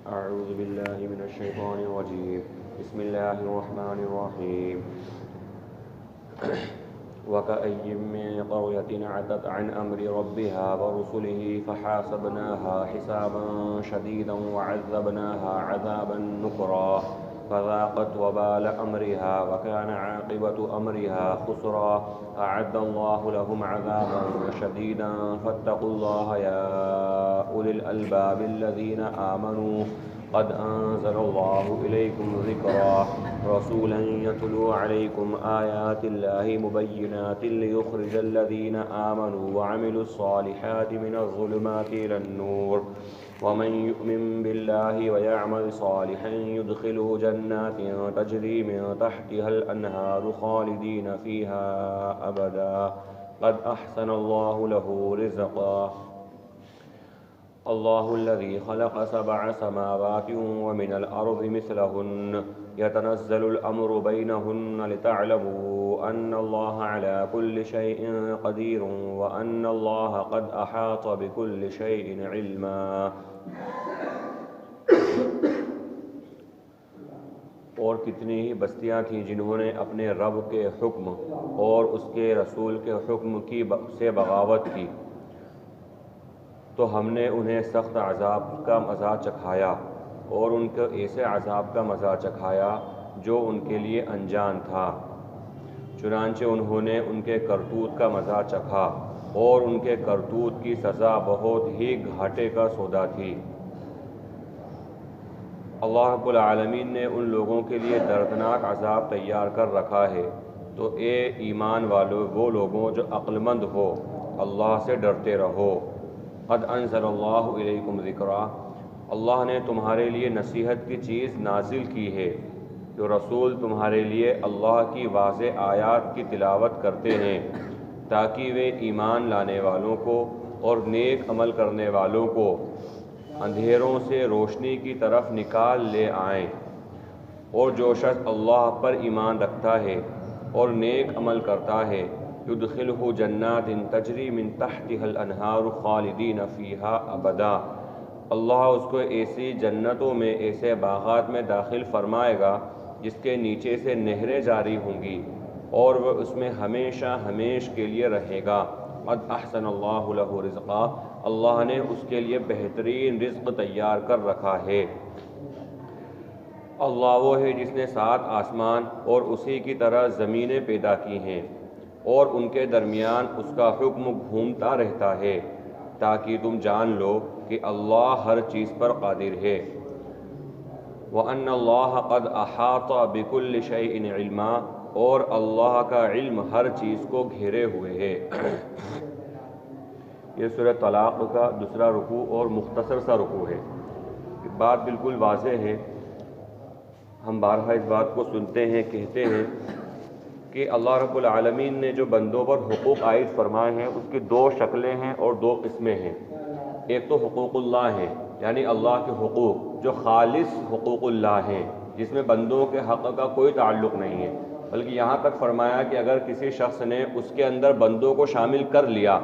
أعوذ بالله من الشيطان الرجيم بسم الله الرحمن الرحيم وكأي من قرية عتت عن أمر ربها ورسله فحاسبناها حسابا شديدا وعذبناها عذابا نكرا فذاقت وبال أمرها وكان عاقبة أمرها خسرا أعد الله لهم عذابا شديدا فاتقوا الله يا أولي الألباب الذين آمنوا قد أنزل الله إليكم ذكرا رسولا يتلو عليكم آيات الله مبينات ليخرج الذين آمنوا وعملوا الصالحات من الظلمات إلى النور ومن يؤمن بالله ويعمل صالحا يدخله جنات تجري من تحتها الأنهار خالدين فيها أبدا قد أحسن الله له رزقا الله الذي خلق 7 سماوات ومن الأرض مثلهن يتنزل الأمر بينهن لتعلموا أن الله على كل شيء قدير وأن الله قد أحاط بكل شيء علما. اور کتنی ہی بستیاں تھیں جنہوں نے اپنے رب کے حکم اور اس کے رسول کے حکم سے بغاوت کی، تو ہم نے انہیں سخت عذاب کا مزہ چکھایا اور ان کو ایسے عذاب کا مزہ چکھایا جو ان کے لیے انجان تھا. چنانچہ انہوں نے ان کے کرتوت کا مزہ چکھا اور ان کے کرتوت کی سزا بہت ہی گھاٹے کا سودا تھی. اللہ رب العالمین نے ان لوگوں کے لیے دردناک عذاب تیار کر رکھا ہے. تو اے ایمان والو، وہ لوگوں جو عقل مند ہو، اللہ سے ڈرتے رہو. قد انزل اللہ الیکم ذکرا، اللہ نے تمہارے لیے نصیحت کی چیز نازل کی ہے. جو رسول تمہارے لیے اللہ کی واضح آیات کی تلاوت کرتے ہیں تاکہ وہ ایمان لانے والوں کو اور نیک عمل کرنے والوں کو اندھیروں سے روشنی کی طرف نکال لے آئیں. اور جو شخص اللہ پر ایمان رکھتا ہے اور نیک عمل کرتا ہے یدخلہ جنات تجری من تحتها الانہار خالدین فیہا ابدا، اللہ اس کو ایسی جنتوں میں، ایسے باغات میں داخل فرمائے گا جس کے نیچے سے نہریں جاری ہوں گی اور وہ اس میں ہمیشہ ہمیش کے لیے رہے گا. قد احسن اللہ لہ رزقا، اللہ نے اس کے لیے بہترین رزق تیار کر رکھا ہے. اللہ وہ ہے جس نے 7 آسمان اور اسی کی طرح زمینیں پیدا کی ہیں اور ان کے درمیان اس کا حکم گھومتا رہتا ہے تاکہ تم جان لو کہ اللہ ہر چیز پر قادر ہے. وَأَنَّ اللَّهَ قَدْ أَحَاطَ بِكُلِّ شَيْءٍ عِلْمًا، اور اللہ کا علم ہر چیز کو گھیرے ہوئے ہے. یہ سورہ طلاق کا دوسرا رکوع اور مختصر سا رکوع ہے. بات بالکل واضح ہے، ہم بارہا اس بات کو سنتے ہیں، کہتے ہیں کہ اللہ رب العالمین نے جو بندوں پر حقوق عائد فرمائے ہیں اس کی 2 شکلیں ہیں اور 2 قسمیں ہیں. ایک تو حقوق اللہ ہیں، یعنی اللہ کے حقوق جو خالص حقوق اللہ ہیں، جس میں بندوں کے حق کا کوئی تعلق نہیں ہے، بلکہ یہاں تک فرمایا کہ اگر کسی شخص نے اس کے اندر بندوں کو شامل کر لیا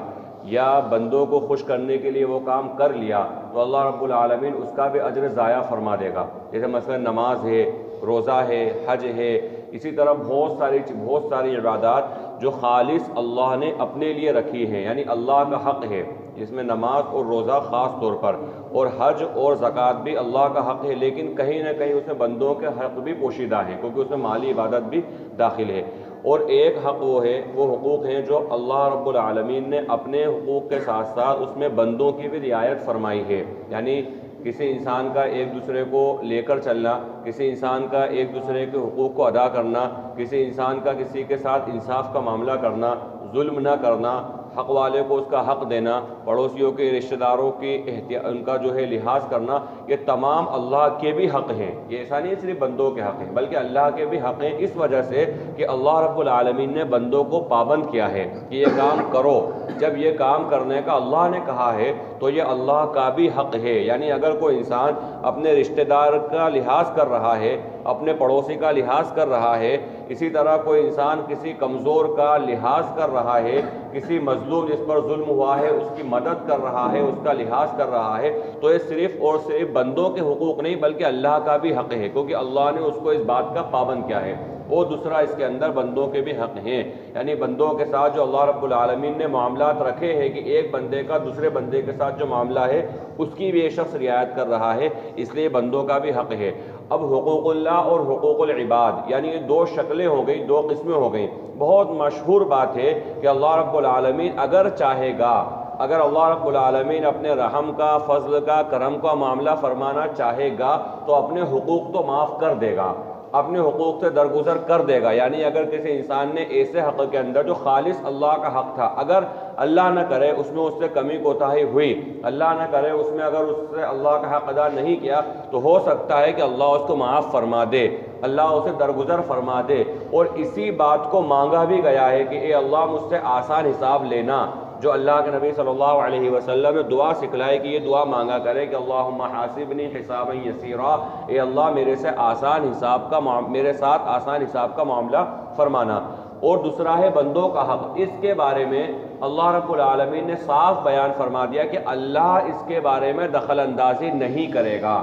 یا بندوں کو خوش کرنے کے لیے وہ کام کر لیا تو اللہ رب العالمین اس کا بھی اجر ضائع فرما دے گا. جیسے مثلا نماز ہے، روزہ ہے، حج ہے، اسی طرح بہت ساری عبادات جو خالص اللہ نے اپنے لیے رکھی ہیں، یعنی اللہ کا حق ہے، جس میں نماز اور روزہ خاص طور پر، اور حج اور زکوٰۃ بھی اللہ کا حق ہے، لیکن کہیں نہ کہیں اس میں بندوں کے حق بھی پوشیدہ ہیں کیونکہ اس میں مالی عبادت بھی داخل ہے. اور ایک حق وہ حقوق ہیں جو اللہ رب العالمین نے اپنے حقوق کے ساتھ ساتھ اس میں بندوں کی بھی رعایت فرمائی ہے. یعنی کسی انسان کا ایک دوسرے کو لے کر چلنا، کسی انسان کا ایک دوسرے کے حقوق کو ادا کرنا، کسی انسان کا کسی کے ساتھ انصاف کا معاملہ کرنا، ظلم نہ کرنا، حق والے کو اس کا حق دینا، پڑوسیوں کے رشتہ داروں کی ان کا جو ہے لحاظ کرنا، یہ تمام اللہ کے بھی حق ہیں. یہ ایسا نہیں صرف بندوں کے حق ہیں بلکہ اللہ کے بھی حق ہیں، اس وجہ سے کہ اللہ رب العالمین نے بندوں کو پابند کیا ہے کہ یہ کام کرو. جب یہ کام کرنے کا اللہ نے کہا ہے تو یہ اللہ کا بھی حق ہے. یعنی اگر کوئی انسان اپنے رشتہ دار کا لحاظ کر رہا ہے، اپنے پڑوسی کا لحاظ کر رہا ہے، کسی طرح کوئی انسان کسی کمزور کا لحاظ کر رہا ہے، کسی مظلوم جس پر ظلم ہوا ہے اس کی مدد کر رہا ہے، اس کا لحاظ کر رہا ہے، تو یہ صرف اور صرف بندوں کے حقوق نہیں بلکہ اللہ کا بھی حق ہے، کیونکہ اللہ نے اس کو اس بات کا پابند کیا ہے۔ اور دوسرا اس کے اندر بندوں کے بھی حق ہیں، یعنی بندوں کے ساتھ جو اللہ رب العالمین نے معاملات رکھے ہیں کہ ایک بندے کا دوسرے بندے کے ساتھ جو معاملہ ہے اس کی بھی یہ شخص رعایت کر رہا ہے، اس لیے بندوں کا بھی حق ہے۔ اب حقوق اللہ اور حقوق العباد، یعنی یہ دو شکلیں ہو گئی، دو قسمیں ہو گئیں۔ بہت مشہور بات ہے کہ اللہ رب العالمین اگر چاہے گا، اگر اللہ رب العالمین اپنے رحم کا، فضل کا، کرم کا معاملہ فرمانا چاہے گا تو اپنے حقوق تو معاف کر دے گا، اپنے حقوق سے درگزر کر دے گا۔ یعنی اگر کسی انسان نے ایسے حق کے اندر جو خالص اللہ کا حق تھا، اگر اللہ نہ کرے اس میں اس سے کمی کوتاہی ہوئی، اللہ نہ کرے اس میں اگر اس سے اللہ کا حق ادا نہیں کیا، تو ہو سکتا ہے کہ اللہ اس کو معاف فرما دے، اللہ اسے درگزر فرما دے۔ اور اسی بات کو مانگا بھی گیا ہے کہ اے اللہ مجھ سے آسان حساب لینا، جو اللہ کے نبی صلی اللہ علیہ وسلم نے دعا سکھلائی کہ یہ دعا مانگا کرے کہ اللہم حاسبنی حسابا یسیرا، اے اللہ میرے سے آسان حساب کا میرے ساتھ آسان حساب کا معاملہ فرمانا۔ اور دوسرا ہے بندوں کا حق، اس کے بارے میں اللہ رب العالمین نے صاف بیان فرما دیا کہ اللہ اس کے بارے میں دخل اندازی نہیں کرے گا۔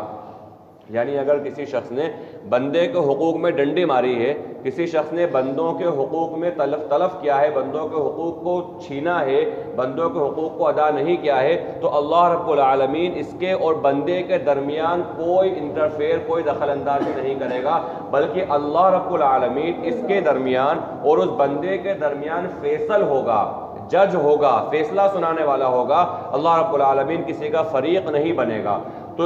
یعنی اگر کسی شخص نے بندے کے حقوق میں ڈنڈی ماری ہے، کسی شخص نے بندوں کے حقوق میں تلف کیا ہے، بندوں کے حقوق کو چھینا ہے، بندوں کے حقوق کو ادا نہیں کیا ہے، تو اللہ رب العالمین اس کے اور بندے کے درمیان کوئی انٹرفیئر، کوئی دخل اندازی نہیں کرے گا، بلکہ اللہ رب العالمین اس کے درمیان اور اس بندے کے درمیان فیصل ہوگا، جج ہوگا، فیصلہ سنانے والا ہوگا۔ اللہ رب العالمین کسی کا فریق نہیں بنے گا۔ تو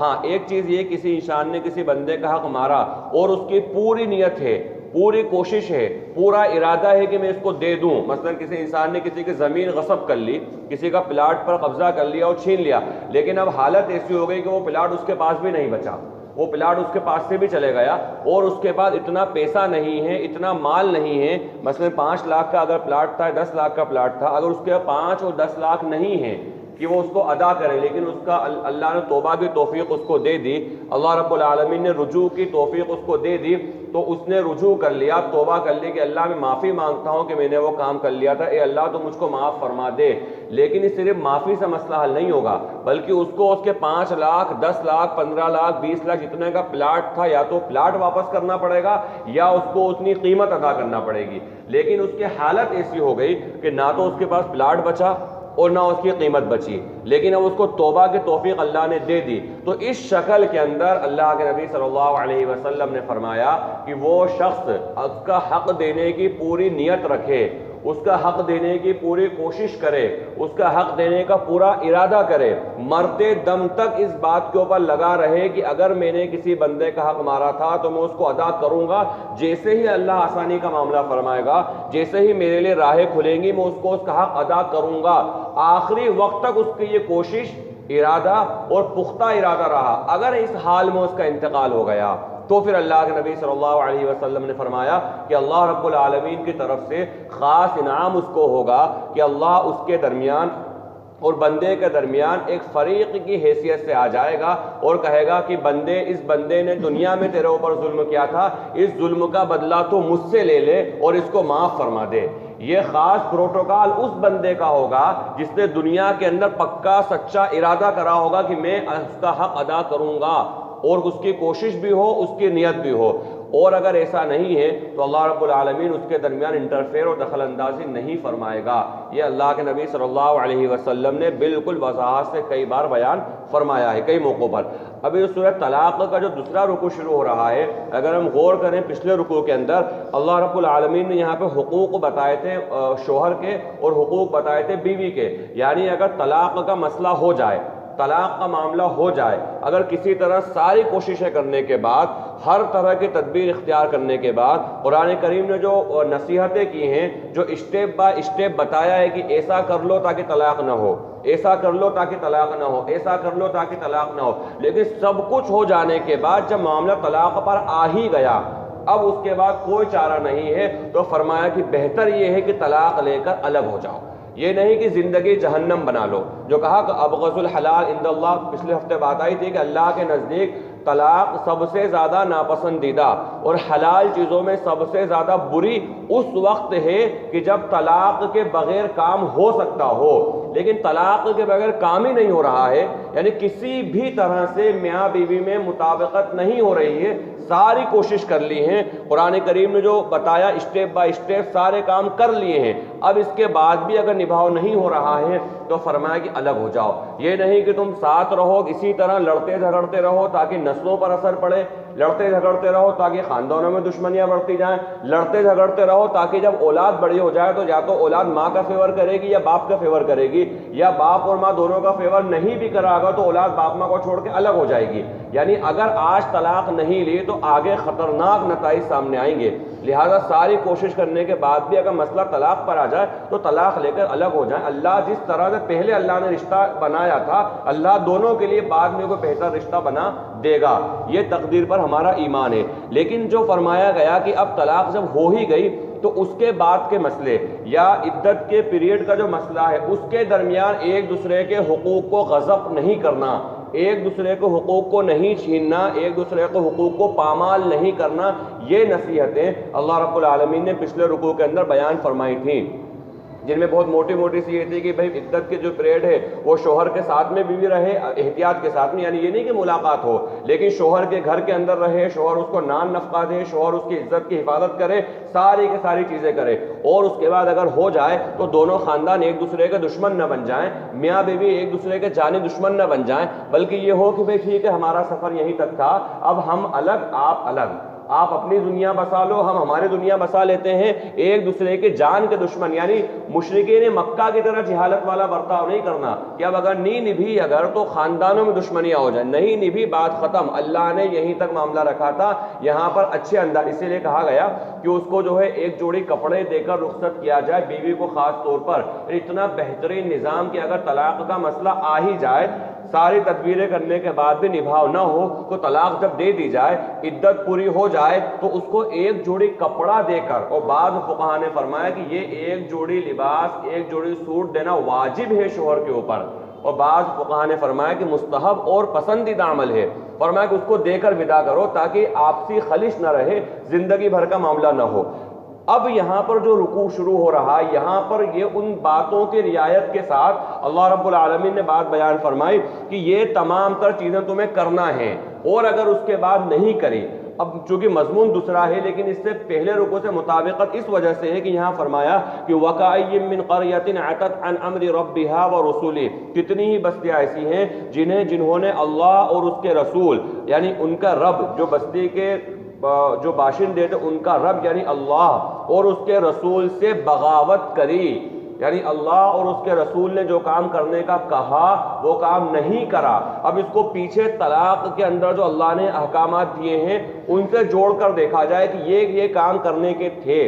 ہاں ایک چیز یہ، کسی انسان نے کسی بندے کا حق مارا اور اس کی پوری نیت ہے، پوری کوشش ہے، پورا ارادہ ہے کہ میں اس کو دے دوں۔ مثلا کسی انسان نے کسی کی زمین غصب کر لی، کسی کا پلاٹ پر قبضہ کر لیا اور چھین لیا، لیکن اب حالت ایسی ہو گئی کہ وہ پلاٹ اس کے پاس بھی نہیں بچا، وہ پلاٹ اس کے پاس سے بھی چلے گیا، اور اس کے بعد اتنا پیسہ نہیں ہے، اتنا مال نہیں ہے۔ مثلا 5 لاکھ کا اگر پلاٹ تھا، 10 لاکھ کا پلاٹ تھا، اگر اس کے 5 اور 10 لاکھ نہیں ہے کہ وہ اس کو ادا کرے، لیکن اس کا اللہ نے توبہ کی توفیق اس کو دے دی، اللہ رب العالمین نے رجوع کی توفیق اس کو دے دی، تو اس نے رجوع کر لیا، توبہ کر لی کہ اللہ میں معافی مانگتا ہوں کہ میں نے وہ کام کر لیا تھا، اے اللہ تو مجھ کو معاف فرما دے۔ لیکن اس صرف معافی سے مسئلہ حل نہیں ہوگا، بلکہ اس کو اس کے 5 لاکھ، 10 لاکھ، 15 لاکھ، 20 لاکھ جتنے کا پلاٹ تھا، یا تو پلاٹ واپس کرنا پڑے گا یا اس کو اتنی قیمت ادا کرنا پڑے گی۔ لیکن اس کی حالت ایسی ہو گئی کہ نہ تو اس کے پاس پلاٹ بچا اور نہ اس کی قیمت بچی، لیکن اب اس کو توبہ کی توفیق اللہ نے دے دی۔ تو اس شکل کے اندر اللہ کے نبی صلی اللہ علیہ وسلم نے فرمایا کہ وہ شخص اس کا حق دینے کی پوری نیت رکھے، اس کا حق دینے کی پوری کوشش کرے، اس کا حق دینے کا پورا ارادہ کرے، مرتے دم تک اس بات کے اوپر لگا رہے کہ اگر میں نے کسی بندے کا حق مارا تھا تو میں اس کو ادا کروں گا، جیسے ہی اللہ آسانی کا معاملہ فرمائے گا، جیسے ہی میرے لیے راہیں کھلیں گی، میں اس کو اس کا حق ادا کروں گا۔ آخری وقت تک اس کی یہ کوشش، ارادہ اور پختہ ارادہ رہا۔ اگر اس حال میں اس کا انتقال ہو گیا تو پھر اللہ کے نبی صلی اللہ علیہ وسلم نے فرمایا کہ اللہ رب العالمین کی طرف سے خاص انعام اس کو ہوگا کہ اللہ اس کے درمیان اور بندے کے درمیان ایک فریق کی حیثیت سے آ جائے گا اور کہے گا کہ اس بندے نے دنیا میں تیرے اوپر ظلم کیا تھا، اس ظلم کا بدلہ تو مجھ سے لے لے اور اس کو معاف فرما دے۔ یہ خاص پروٹوکال اس بندے کا ہوگا جس نے دنیا کے اندر پکا سچا ارادہ کرا ہوگا کہ میں اس کا حق ادا کروں گا، اور اس کی کوشش بھی ہو، اس کی نیت بھی ہو۔ اور اگر ایسا نہیں ہے تو اللہ رب العالمین اس کے درمیان انٹرفیئر اور دخل اندازی نہیں فرمائے گا۔ یہ اللہ کے نبی صلی اللہ علیہ وسلم نے بالکل وضاحت سے کئی بار بیان فرمایا ہے، کئی موقعوں پر۔ ابھی سورۃ طلاق کا جو دوسرا رکوع شروع ہو رہا ہے، اگر ہم غور کریں پچھلے رکوع کے اندر اللہ رب العالمین نے یہاں پہ حقوق بتائے تھے شوہر کے اور حقوق بتائے تھے بیوی کے۔ یعنی اگر طلاق کا مسئلہ ہو جائے، طلاق کا معاملہ ہو جائے، اگر کسی طرح ساری کوششیں کرنے کے بعد، ہر طرح کی تدبیر اختیار کرنے کے بعد، قرآن کریم نے جو نصیحتیں کی ہیں، جو اسٹیپ بائی اسٹیپ بتایا ہے کہ ایسا کر لو تاکہ طلاق نہ ہو، ایسا کر لو تاکہ طلاق نہ ہو، ایسا کر لو تاکہ طلاق نہ ہو، لیکن سب کچھ ہو جانے کے بعد جب معاملہ طلاق پر آ ہی گیا، اب اس کے بعد کوئی چارہ نہیں ہے، تو فرمایا کہ بہتر یہ ہے کہ طلاق لے کر الگ ہو جاؤ۔ یہ نہیں کہ زندگی جہنم بنا لو، جو کہا کہ ابغض الحلال عند اللہ، پچھلے ہفتے بات آئی تھی کہ اللہ کے نزدیک طلاق سب سے زیادہ ناپسندیدہ اور حلال چیزوں میں سب سے زیادہ بری اس وقت ہے کہ جب طلاق کے بغیر کام ہو سکتا ہو، لیکن طلاق کے بغیر کام ہی نہیں ہو رہا ہے، یعنی کسی بھی طرح سے میاں بیوی میں مطابقت نہیں ہو رہی ہے، ساری کوشش کر لی ہیں، قرآن کریم نے جو بتایا اسٹیپ بائی اسٹیپ سارے کام کر لیے ہیں، اب اس کے بعد بھی اگر نبھاؤ نہیں ہو رہا ہے تو فرمایا کہ الگ ہو جاؤ۔ یہ نہیں کہ تم ساتھ رہو اسی طرح لڑتے جھگڑتے رہو تاکہ نسلوں پر اثر پڑے، لڑتے جھگڑتے رہو تاکہ خاندانوں میں دشمنیاں بڑھتی جائیں، لڑتے جھگڑتے رہو تاکہ جب اولاد بڑی ہو جائے تو یا تو اولاد ماں کا فیور کرے گی یا باپ کا فیور کرے گی، یا باپ اور ماں دونوں کا فیور نہیں بھی کرا گا تو اولاد باپ ماں کو چھوڑ کے الگ ہو جائے گی۔ یعنی اگر آج طلاق نہیں لی تو آگے خطرناک نتائج سامنے آئیں گے، لہذا ساری کوشش کرنے کے بعد بھی اگر مسئلہ طلاق پر آ جائے تو طلاق لے کر الگ ہو جائیں۔ اللہ جس طرح سے پہلے اللہ نے رشتہ بنایا تھا، اللہ دونوں کے لیے بعد میں کوئی بہتر رشتہ بنا دے گا، یہ تقدیر پر ہمارا ایمان ہے۔ لیکن جو فرمایا گیا کہ اب طلاق جب ہو ہی گئی تو اس کے بعد کے مسئلے یا عدت کے پیریڈ کا جو مسئلہ ہے اس کے درمیان ایک دوسرے کے حقوق کو غصب نہیں کرنا، ایک دوسرے کو حقوق کو نہیں چھیننا، ایک دوسرے کو حقوق کو پامال نہیں کرنا، یہ نصیحتیں اللہ رب العالمین نے پچھلے رکوع کے اندر بیان فرمائی تھیں، جن میں بہت موٹی موٹی سی یہ تھی کہ بھائی عدت کے جو پیریڈ ہے وہ شوہر کے ساتھ میں بیوی رہے احتیاط کے ساتھ میں، یعنی یہ نہیں کہ ملاقات ہو لیکن شوہر کے گھر کے اندر رہے، شوہر اس کو نان نفقہ دے، شوہر اس کی عزت کی حفاظت کرے، ساری کی ساری چیزیں کرے، اور اس کے بعد اگر ہو جائے تو دونوں خاندان ایک دوسرے کے دشمن نہ بن جائیں، میاں بیوی ایک دوسرے کے جانی دشمن نہ بن جائیں، بلکہ یہ ہو کہ بھائی ٹھیک ہے ہمارا سفر یہیں تک تھا، اب ہم الگ آپ الگ، آپ اپنی دنیا بسا لو ہم ہماری دنیا بسا لیتے ہیں، ایک دوسرے کے جان کے دشمن یعنی مشرکین مکہ کی طرح جہالت والا برتاؤ نہیں کرنا کہ اب اگر نہیں نبھی اگر تو خاندانوں میں دشمنیاں ہو جائیں، نہیں نبھی بات ختم، اللہ نے یہیں تک معاملہ رکھا تھا، یہاں پر اچھے انداز اسی لیے کہا گیا کہ اس کو جو ہے ایک جوڑی کپڑے دے کر رخصت کیا جائے بیوی کو، خاص طور پر اتنا بہترین نظام کہ اگر طلاق کا مسئلہ آ ہی جائے ساری تدبیریں کرنے کے بعد بھی نبھاؤ نہ ہو تو طلاق جب دے دی جائے عدت پوری ہو جائے تو اس کو ایک جوڑی کپڑا دے کر، اور بعض فقہا نے فرمایا کہ یہ ایک جوڑی لباس ایک جوڑی سوٹ دینا واجب ہے شوہر کے اوپر، اور بعض فقہا نے فرمایا کہ مستحب اور پسندیدہ عمل ہے، فرمایا کہ اس کو دے کر ودا کرو تاکہ آپسی خلش نہ رہے، زندگی بھر کا معاملہ نہ ہو۔ اب یہاں پر جو رکوع شروع ہو رہا ہے یہاں پر یہ ان باتوں کی رعایت کے ساتھ اللہ رب العالمین نے بات بیان فرمائی کہ یہ تمام تر چیزیں تمہیں کرنا ہے، اور اگر اس کے بعد نہیں کری، اب چونکہ مضمون دوسرا ہے لیکن اس سے پہلے رکوع سے مطابقت اس وجہ سے ہے کہ یہاں فرمایا کہ وَكَأَيٍّ مِّن قَرْيَةٍ عَتَتْ عَنْ أَمْرِ رَبِّهَا وَرُسُولِهِ، کتنی ہی بستیاں ایسی ہیں جنہوں نے اللہ اور اس کے رسول یعنی ان کا رب، جو بستی کے جو باشندے تھے ان کا رب یعنی اللہ اور اس کے رسول سے بغاوت کری، یعنی اللہ اور اس کے رسول نے جو کام کرنے کا کہا وہ کام نہیں کرا۔ اب اس کو پیچھے طلاق کے اندر جو اللہ نے احکامات دیے ہیں ان سے جوڑ کر دیکھا جائے کہ یہ کام کرنے کے تھے،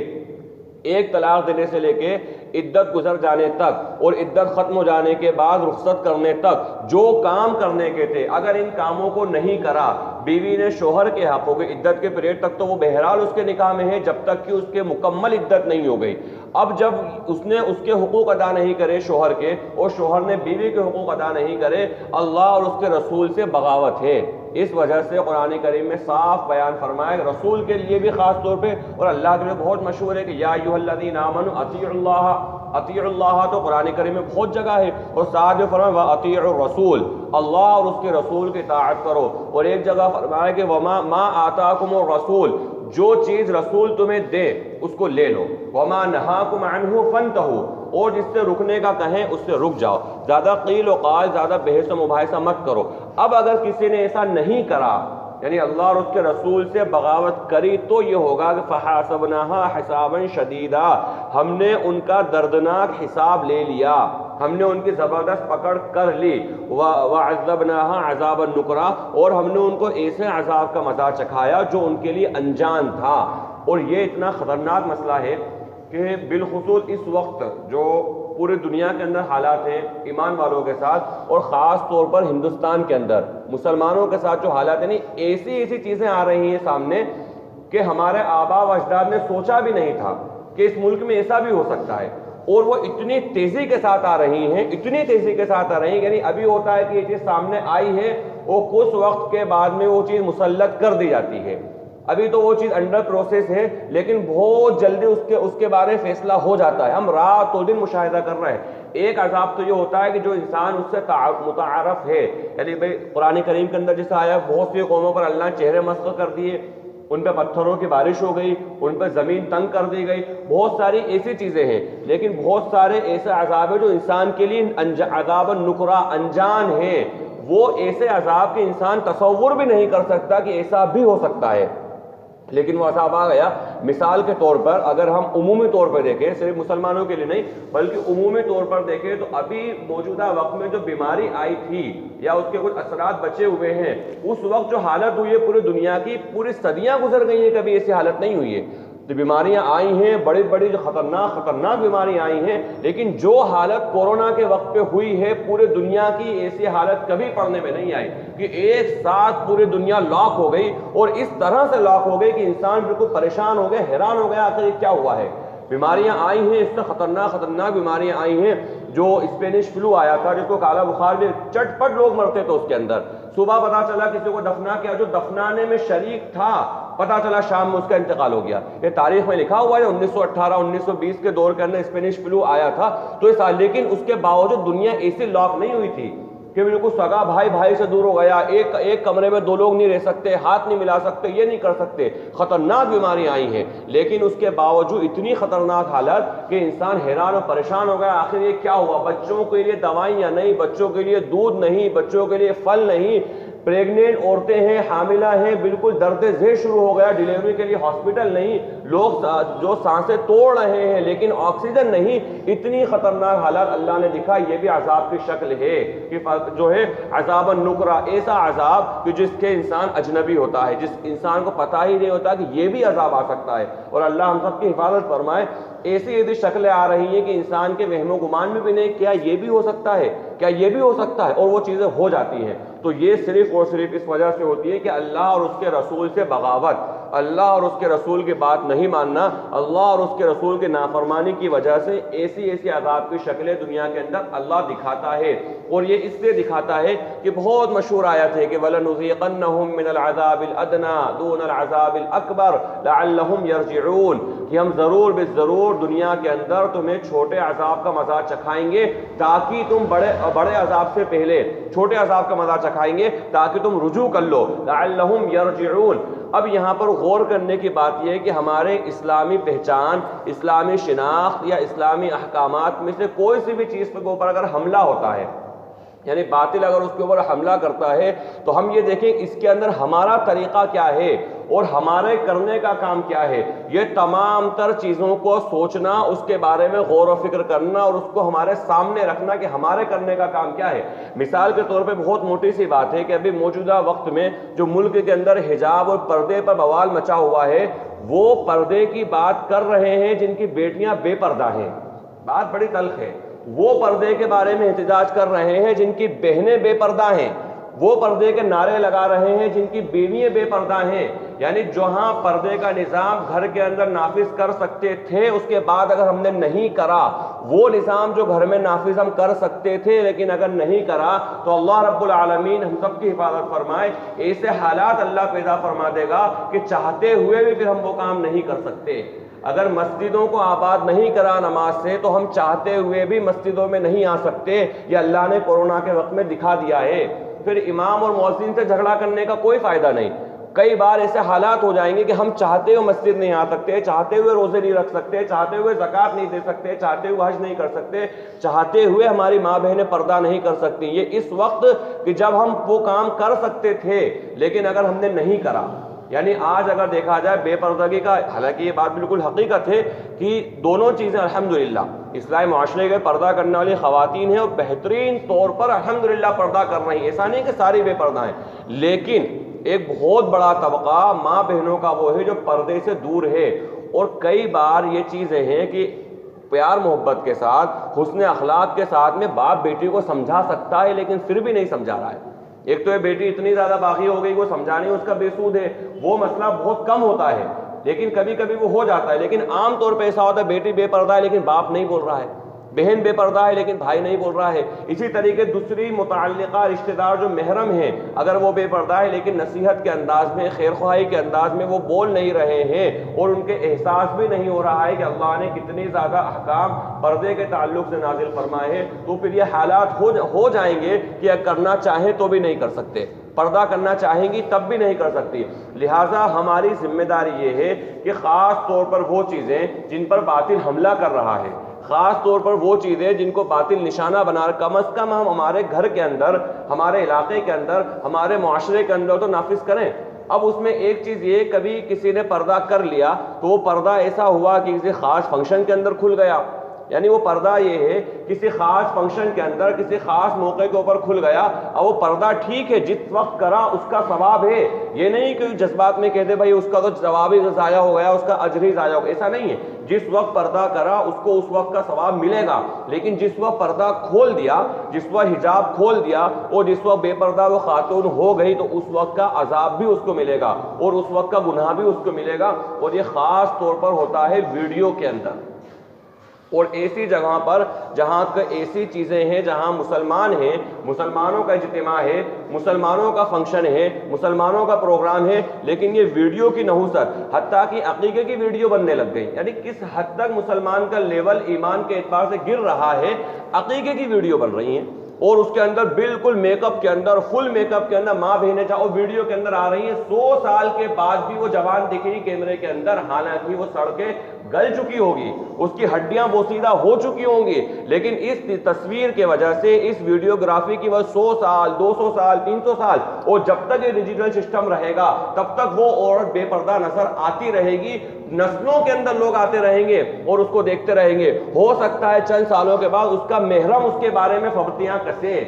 ایک طلاق دینے سے لے کے عدت گزر جانے تک اور عدت ختم ہو جانے کے بعد رخصت کرنے تک جو کام کرنے کے تھے، اگر ان کاموں کو نہیں کرا بیوی نے شوہر کے حق ہو گئے، عدت کے پیریڈ تک تو وہ بہرحال اس کے نکاح میں ہے جب تک کہ اس کے مکمل عدت نہیں ہو گئی، اب جب اس نے اس کے حقوق ادا نہیں کرے شوہر کے اور شوہر نے بیوی کے حقوق ادا نہیں کرے، اللہ اور اس کے رسول سے بغاوت ہے۔ اس وجہ سے قرآن کریم میں صاف بیان فرمایا کہ رسول کے لیے بھی خاص طور پہ اور اللہ کے لیے بہت مشہور ہے کہ یا ایھا الذین آمنوا اطیعوا اللہ تو قرآن کریم میں بہت جگہ ہے، اور ساتھ میں فرمایا واطیعوا الرسول، اللہ اور اس کے رسول کی اطاعت کرو، اور ایک جگہ فرمایا کہ ما آتاکم الرسول، جو چیز رسول تمہیں دے اس کو لے لو، وما نہاکم عنہ فانتہوا، اور جس سے رکنے کا کہیں اس سے رک جاؤ، زیادہ قیل و قال زیادہ بحث و مباحثہ مت کرو۔ اب اگر کسی نے ایسا نہیں کرا یعنی اللہ اور اس کے رسول سے بغاوت کری تو یہ ہوگا کہ فحاسبناها حسابا شدیدا، ہم نے ان کا دردناک حساب لے لیا، ہم نے ان کی زبردست پکڑ کر لی، وعذبناها عذابا نکرا، اور ہم نے ان کو ایسے عذاب کا مزہ چکھایا جو ان کے لیے انجان تھا۔ اور یہ اتنا خطرناک مسئلہ ہے کہ بالخصوص اس وقت جو پورے دنیا کے اندر حالات ہیں ایمان والوں کے ساتھ، اور خاص طور پر ہندوستان کے اندر مسلمانوں کے ساتھ جو حالات ہیں، ایسی چیزیں آ رہی ہیں سامنے کہ ہمارے آبا و اجداد نے سوچا بھی نہیں تھا کہ اس ملک میں ایسا بھی ہو سکتا ہے، اور وہ اتنی تیزی کے ساتھ آ رہی ہیں، اتنی تیزی کے ساتھ آ رہی ہیں، یعنی ابھی ہوتا ہے کہ یہ چیز سامنے آئی ہے وہ کچھ وقت کے بعد میں وہ چیز مسلط کر دی جاتی ہے. ابھی تو وہ چیز انڈر پروسیس ہے لیکن بہت جلدی اس کے بارے میں فیصلہ ہو جاتا ہے. ہم رات و دن مشاہدہ کر رہے ہیں. ایک عذاب تو یہ ہوتا ہے کہ جو انسان اس سے متعارف ہے, یعنی بھائی قرآن کریم کے اندر جیسا آیا بہت سی قوموں پر اللہ نے چہرے مسخ کر دیے, ان پہ پتھروں کی بارش ہو گئی, ان پہ زمین تنگ کر دی گئی, بہت ساری ایسی چیزیں ہیں. لیکن بہت سارے ایسے عذاب ہیں جو انسان کے لیے عذاب النکرہ انجان ہے. وہ ایسے عذاب کے انسان تصور بھی نہیں کر سکتا کہ ایسا بھی ہو سکتا ہے, لیکن وہ عذاب آ گیا. مثال کے طور پر اگر ہم عمومی طور پر دیکھیں, صرف مسلمانوں کے لیے نہیں بلکہ عمومی طور پر دیکھیں, تو ابھی موجودہ وقت میں جو بیماری آئی تھی یا اس کے کچھ اثرات بچے ہوئے ہیں, اس وقت جو حالت ہوئی ہے پوری دنیا کی, پوری صدیاں گزر گئی ہیں, کبھی ایسی حالت نہیں ہوئی ہے. تو بیماریاں آئی ہیں, بڑی بڑی جو خطرناک بیماریاں آئی ہیں, لیکن جو حالت کورونا کے وقت پہ ہوئی ہے پورے دنیا کی, ایسی حالت کبھی پڑھنے میں نہیں آئی کہ ایک ساتھ پوری دنیا لاک ہو گئی اور اس طرح سے لاک ہو گئی کہ انسان بالکل پریشان ہو گئے, حیران ہو گیا آخر یہ کیا ہوا ہے. بیماریاں آئی ہیں, اس سے خطرناک بیماریاں آئی ہیں. جو اسپینش فلو آیا تھا جس کو کالا بخار بھی, چٹ پٹ لوگ مرتے تھے اس کے اندر. صبح پتا چلا کسی کو دفنا کیا, جو دفنانے میں شریک تھا پتا چلا شام میں اس کا انتقال ہو گیا. یہ تاریخ میں لکھا ہوا ہے 1918 1920 کے دور کے اندر اسپینش فلو آیا تھا. تو لیکن اس کے باوجود دنیا ایسی لاک نہیں ہوئی تھی کہ بالکل سگا بھائی سے دور ہو گیا, ایک کمرے میں دو لوگ نہیں رہ سکتے, ہاتھ نہیں ملا سکتے, یہ نہیں کر سکتے. خطرناک بیماری آئی ہیں, لیکن اس کے باوجود اتنی خطرناک حالت کہ انسان حیران اور پریشان ہو گیا آخر یہ کیا ہوا. بچوں کے لیے دوائیاں نہیں, بچوں کے لیے دودھ نہیں, بچوں کے لیے پھل نہیں, پریگننٹ عورتیں ہیں, حاملہ ہیں, بالکل درد ذیل شروع ہو گیا, ڈیلیوری کے لیے ہاسپٹل نہیں, لوگ جو سانسیں توڑ رہے ہیں لیکن آکسیجن نہیں. اتنی خطرناک حالات اللہ نے دکھا. یہ بھی عذاب کی شکل ہے کہ جو ہے عذاب النکرہ, ایسا عذاب کہ جس کے انسان اجنبی ہوتا ہے, جس انسان کو پتہ ہی نہیں ہوتا کہ یہ بھی عذاب آ سکتا ہے. اور اللہ ہم سب کی حفاظت فرمائے. ایسی شکلیں آ رہی ہیں کہ انسان کے وہم و گمان میں بھی نہیں, کیا یہ بھی ہو سکتا ہے, کیا یہ بھی ہو سکتا ہے, اور وہ چیزیں ہو جاتی ہیں. تو یہ صرف اور صرف اس وجہ سے ہوتی ہے کہ اللہ اور اس کے رسول سے بغاوت, اللہ اور اس کے رسول کی بات نہیں ماننا, اللہ اور اس کے رسول کی نافرمانی کی وجہ سے ایسی عذاب کی شکلیں دنیا کے اندر اللہ دکھاتا ہے. اور یہ اس لیے دکھاتا ہے کہ بہت مشہور آیت ہے کہ وَلَنُذِيقَنَّهُم مِّنَ الْعَذَابِ الْأَدْنَىٰ دُونَ الْعَذَابِ الْأَكْبَرِ لَعَلَّهُمْ يَرْجِعُونَ, کہ ہم ضرور بالضرور دنیا کے اندر تمہیں چھوٹے عذاب کا مزہ چکھائیں گے تاکہ تم بڑے عذاب سے پہلے چھوٹے عذاب کا مزہ چکھائیں گے تاکہ تم رجوع کر لو. لَعَلَّهُمْ يَرْجِعُونَ. اب یہاں پر غور کرنے کی بات یہ ہے کہ ہمارے اسلامی پہچان, اسلامی شناخت یا اسلامی احکامات میں سے کوئی سی بھی چیز کے اوپر اگر حملہ ہوتا ہے, یعنی باطل اگر اس کے اوپر حملہ کرتا ہے, تو ہم یہ دیکھیں اس کے اندر ہمارا طریقہ کیا ہے اور ہمارے کرنے کا کام کیا ہے. یہ تمام تر چیزوں کو سوچنا, اس کے بارے میں غور و فکر کرنا اور اس کو ہمارے سامنے رکھنا کہ ہمارے کرنے کا کام کیا ہے. مثال کے طور پہ بہت موٹی سی بات ہے کہ ابھی موجودہ وقت میں جو ملک کے اندر حجاب اور پردے پر بوال مچا ہوا ہے, وہ پردے کی بات کر رہے ہیں جن کی بیٹیاں بے پردہ ہیں. بات بڑی تلخ ہے. وہ پردے کے بارے میں احتجاج کر رہے ہیں جن کی بہنیں بے پردہ ہیں. وہ پردے کے نعرے لگا رہے ہیں جن کی بیویاں بے پردہ ہیں. یعنی جہاں پردے کا نظام گھر کے اندر نافذ کر سکتے تھے, اس کے بعد اگر ہم نے نہیں کرا, وہ نظام جو گھر میں نافذ ہم کر سکتے تھے لیکن اگر نہیں کرا, تو اللہ رب العالمین ہم سب کی حفاظت فرمائے, ایسے حالات اللہ پیدا فرما دے گا کہ چاہتے ہوئے بھی پھر ہم وہ کام نہیں کر سکتے. اگر مسجدوں کو آباد نہیں کرا نماز سے, تو ہم چاہتے ہوئے بھی مسجدوں میں نہیں آ سکتے. یہ اللہ نے کورونا کے وقت میں دکھا دیا ہے. پھر امام اور مؤذن سے جھگڑا کرنے کا کوئی فائدہ نہیں. کئی بار ایسے حالات ہو جائیں گے کہ ہم چاہتے ہوئے مسجد نہیں آ سکتے, چاہتے ہوئے روزے نہیں رکھ سکتے, چاہتے ہوئے زکوٰۃ نہیں دے سکتے, چاہتے ہوئے حج نہیں کر سکتے, چاہتے ہوئے ہماری ماں بہنیں پردہ نہیں کر سکتی. یہ اس وقت کہ جب ہم وہ کام کر سکتے تھے لیکن اگر ہم نے نہیں کرا. یعنی آج اگر دیکھا جائے بے پردگی کا, حالانکہ یہ بات بالکل حقیقت ہے کہ دونوں چیزیں الحمدللہ اسلامی معاشرے کے پردہ کرنے والی خواتین ہیں اور بہترین طور پر الحمدللہ پردہ کر رہی ہیں. ایسا نہیں کہ ساری بے پردہ ہیں, لیکن ایک بہت بڑا طبقہ ماں بہنوں کا وہ ہے جو پردے سے دور ہے. اور کئی بار یہ چیزیں ہیں کہ پیار محبت کے ساتھ, حسن اخلاق کے ساتھ میں باپ بیٹی کو سمجھا سکتا ہے لیکن پھر بھی نہیں سمجھا رہا ہے. ایک تو یہ بیٹی اتنی زیادہ باغی ہو گئی, وہ سمجھانے اس کا بے سود ہے, وہ مسئلہ بہت کم ہوتا ہے لیکن کبھی کبھی وہ ہو جاتا ہے. لیکن عام طور پہ ایسا ہوتا ہے بیٹی بے پردہ ہے لیکن باپ نہیں بول رہا ہے, بہن بے پردہ ہے لیکن بھائی نہیں بول رہا ہے. اسی طریقے دوسری متعلقہ رشتہ دار جو محرم ہیں اگر وہ بے پردہ ہے لیکن نصیحت کے انداز میں خیر خواہی کے انداز میں وہ بول نہیں رہے ہیں اور ان کے احساس بھی نہیں ہو رہا ہے کہ اللہ نے کتنی زیادہ احکام پردے کے تعلق سے نازل فرمائے ہیں تو پھر یہ حالات ہو جائیں گے کہ کرنا چاہیں تو بھی نہیں کر سکتے, پردہ کرنا چاہیں گی تب بھی نہیں کر سکتی. لہٰذا ہماری ذمہ داری یہ ہے کہ خاص طور پر وہ چیزیں جن پر باطل حملہ کر رہا ہے, خاص طور پر وہ چیزیں جن کو باطل نشانہ بنا کم از کم ہم ہمارے گھر کے اندر, ہمارے علاقے کے اندر, ہمارے معاشرے کے اندر تو نافذ کریں. اب اس میں ایک چیز یہ, کبھی کسی نے پردہ کر لیا تو وہ پردہ ایسا ہوا کہ کسی خاص فنکشن کے اندر کھل گیا, یعنی وہ پردہ یہ ہے کسی خاص فنکشن کے اندر کسی خاص موقع کے اوپر کھل گیا, اور وہ پردہ ٹھیک ہے جس وقت کرا اس کا ثواب ہے, یہ نہیں کہ جذبات میں کہتے بھائی اس کا تو ثواب ہی ضائع ہو گیا, اس کا اجر ہی ضائع ہو گیا, ایسا نہیں ہے. جس وقت پردہ کرا اس کو اس وقت کا ثواب ملے گا, لیکن جس وقت پردہ کھول دیا, جس وقت حجاب کھول دیا اور جس وقت بے پردہ وہ خاتون ہو گئی تو اس وقت کا عذاب بھی اس کو ملے گا اور اس وقت کا گناہ بھی اس کو ملے گا. اور یہ خاص طور پر ہوتا ہے ویڈیو کے اندر اور ایسی جگہ پر جہاں ایسی چیزیں ہیں جہاں مسلمان ہیں, مسلمانوں کا اجتماع ہے, مسلمانوں کا فنکشن ہے, مسلمانوں کا پروگرام ہے, لیکن یہ ویڈیو کی نحوست, حتیٰ کہ عقیقے کی ویڈیو بننے لگ گئی. یعنی کس حد تک مسلمان کا لیول ایمان کے اعتبار سے گر رہا ہے, عقیقے کی ویڈیو بن رہی ہیں اور اس کے اندر بالکل میک اپ کے اندر, فل میک اپ کے اندر ماں بہنیں چاہو ویڈیو کے اندر آ رہی ہیں. 100 سال کے بعد بھی وہ جوان دکھ رہی کیمرے کے اندر, حالانکہ وہ سڑ کے گل چکی ہوگی, اس کی ہڈیاں بوسیدہ ہو چکی ہوں گی, لیکن اس تصویر کے وجہ سے, اس ویڈیوگرافی کی وجہ 100 سال 200 سال 300 سال اور جب تک یہ ڈیجیٹل سسٹم رہے گا تب تک وہ عورت بے پردہ نظر آتی رہے گی. نسلوں کے اندر لوگ آتے رہیں گے اور اس کو دیکھتے رہیں گے. ہو سکتا ہے چند سالوں کے بعد اس کا محرم اس کے بارے میں فبتیاں کسے,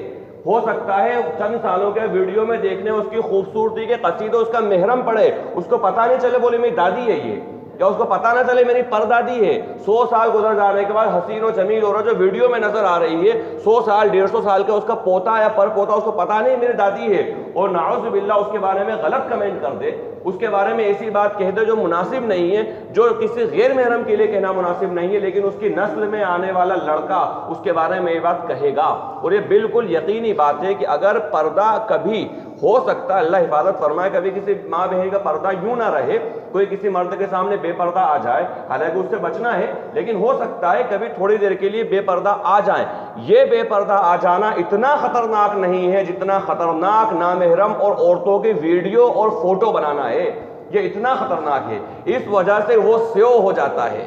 ہو سکتا ہے چند سالوں کے ویڈیو میں دیکھنے اس کی خوبصورتی کے قصیدے اس کا محرم پڑے, اس کو پتہ نہیں چلے بولے میری دادی ہے یہ, یا اس کو پتہ نہ چلے میری پردادی ہے. 100 سال گزر جانے کے بعد حسین و جمیل عورت جو ویڈیو میں نظر آ رہی ہے 100 سال 150 سال کا اس کا پوتا یا پر پوتا, اس کو پتہ نہیں میری دادی ہے, اور نعوذ باللہ اس کے بارے میں غلط کمنٹ کر دے, اس کے بارے میں ایسی بات کہہ دے جو مناسب نہیں ہے, جو کسی غیر محرم کے لیے کہنا مناسب نہیں ہے, لیکن اس کی نسل میں آنے والا لڑکا اس کے بارے میں یہ بات کہے گا. اور یہ بالکل یقینی بات ہے کہ اگر پردہ کبھی ہو سکتا ہے, اللہ حفاظت فرمائے, کبھی کسی ماں بہن کا پردہ یوں نہ رہے, کوئی کسی مرد کے سامنے بے پردہ آ جائے, حالانکہ اس سے بچنا ہے, لیکن ہو سکتا ہے کبھی تھوڑی دیر کے لیے بے پردہ آ جائیں. یہ بے پردہ آ جانا اتنا خطرناک نہیں ہے جتنا خطرناک نامحرم اور عورتوں کی ویڈیو اور فوٹو بنانا ہے. یہ اتنا خطرناک ہے, اس وجہ سے وہ سیو ہو جاتا ہے,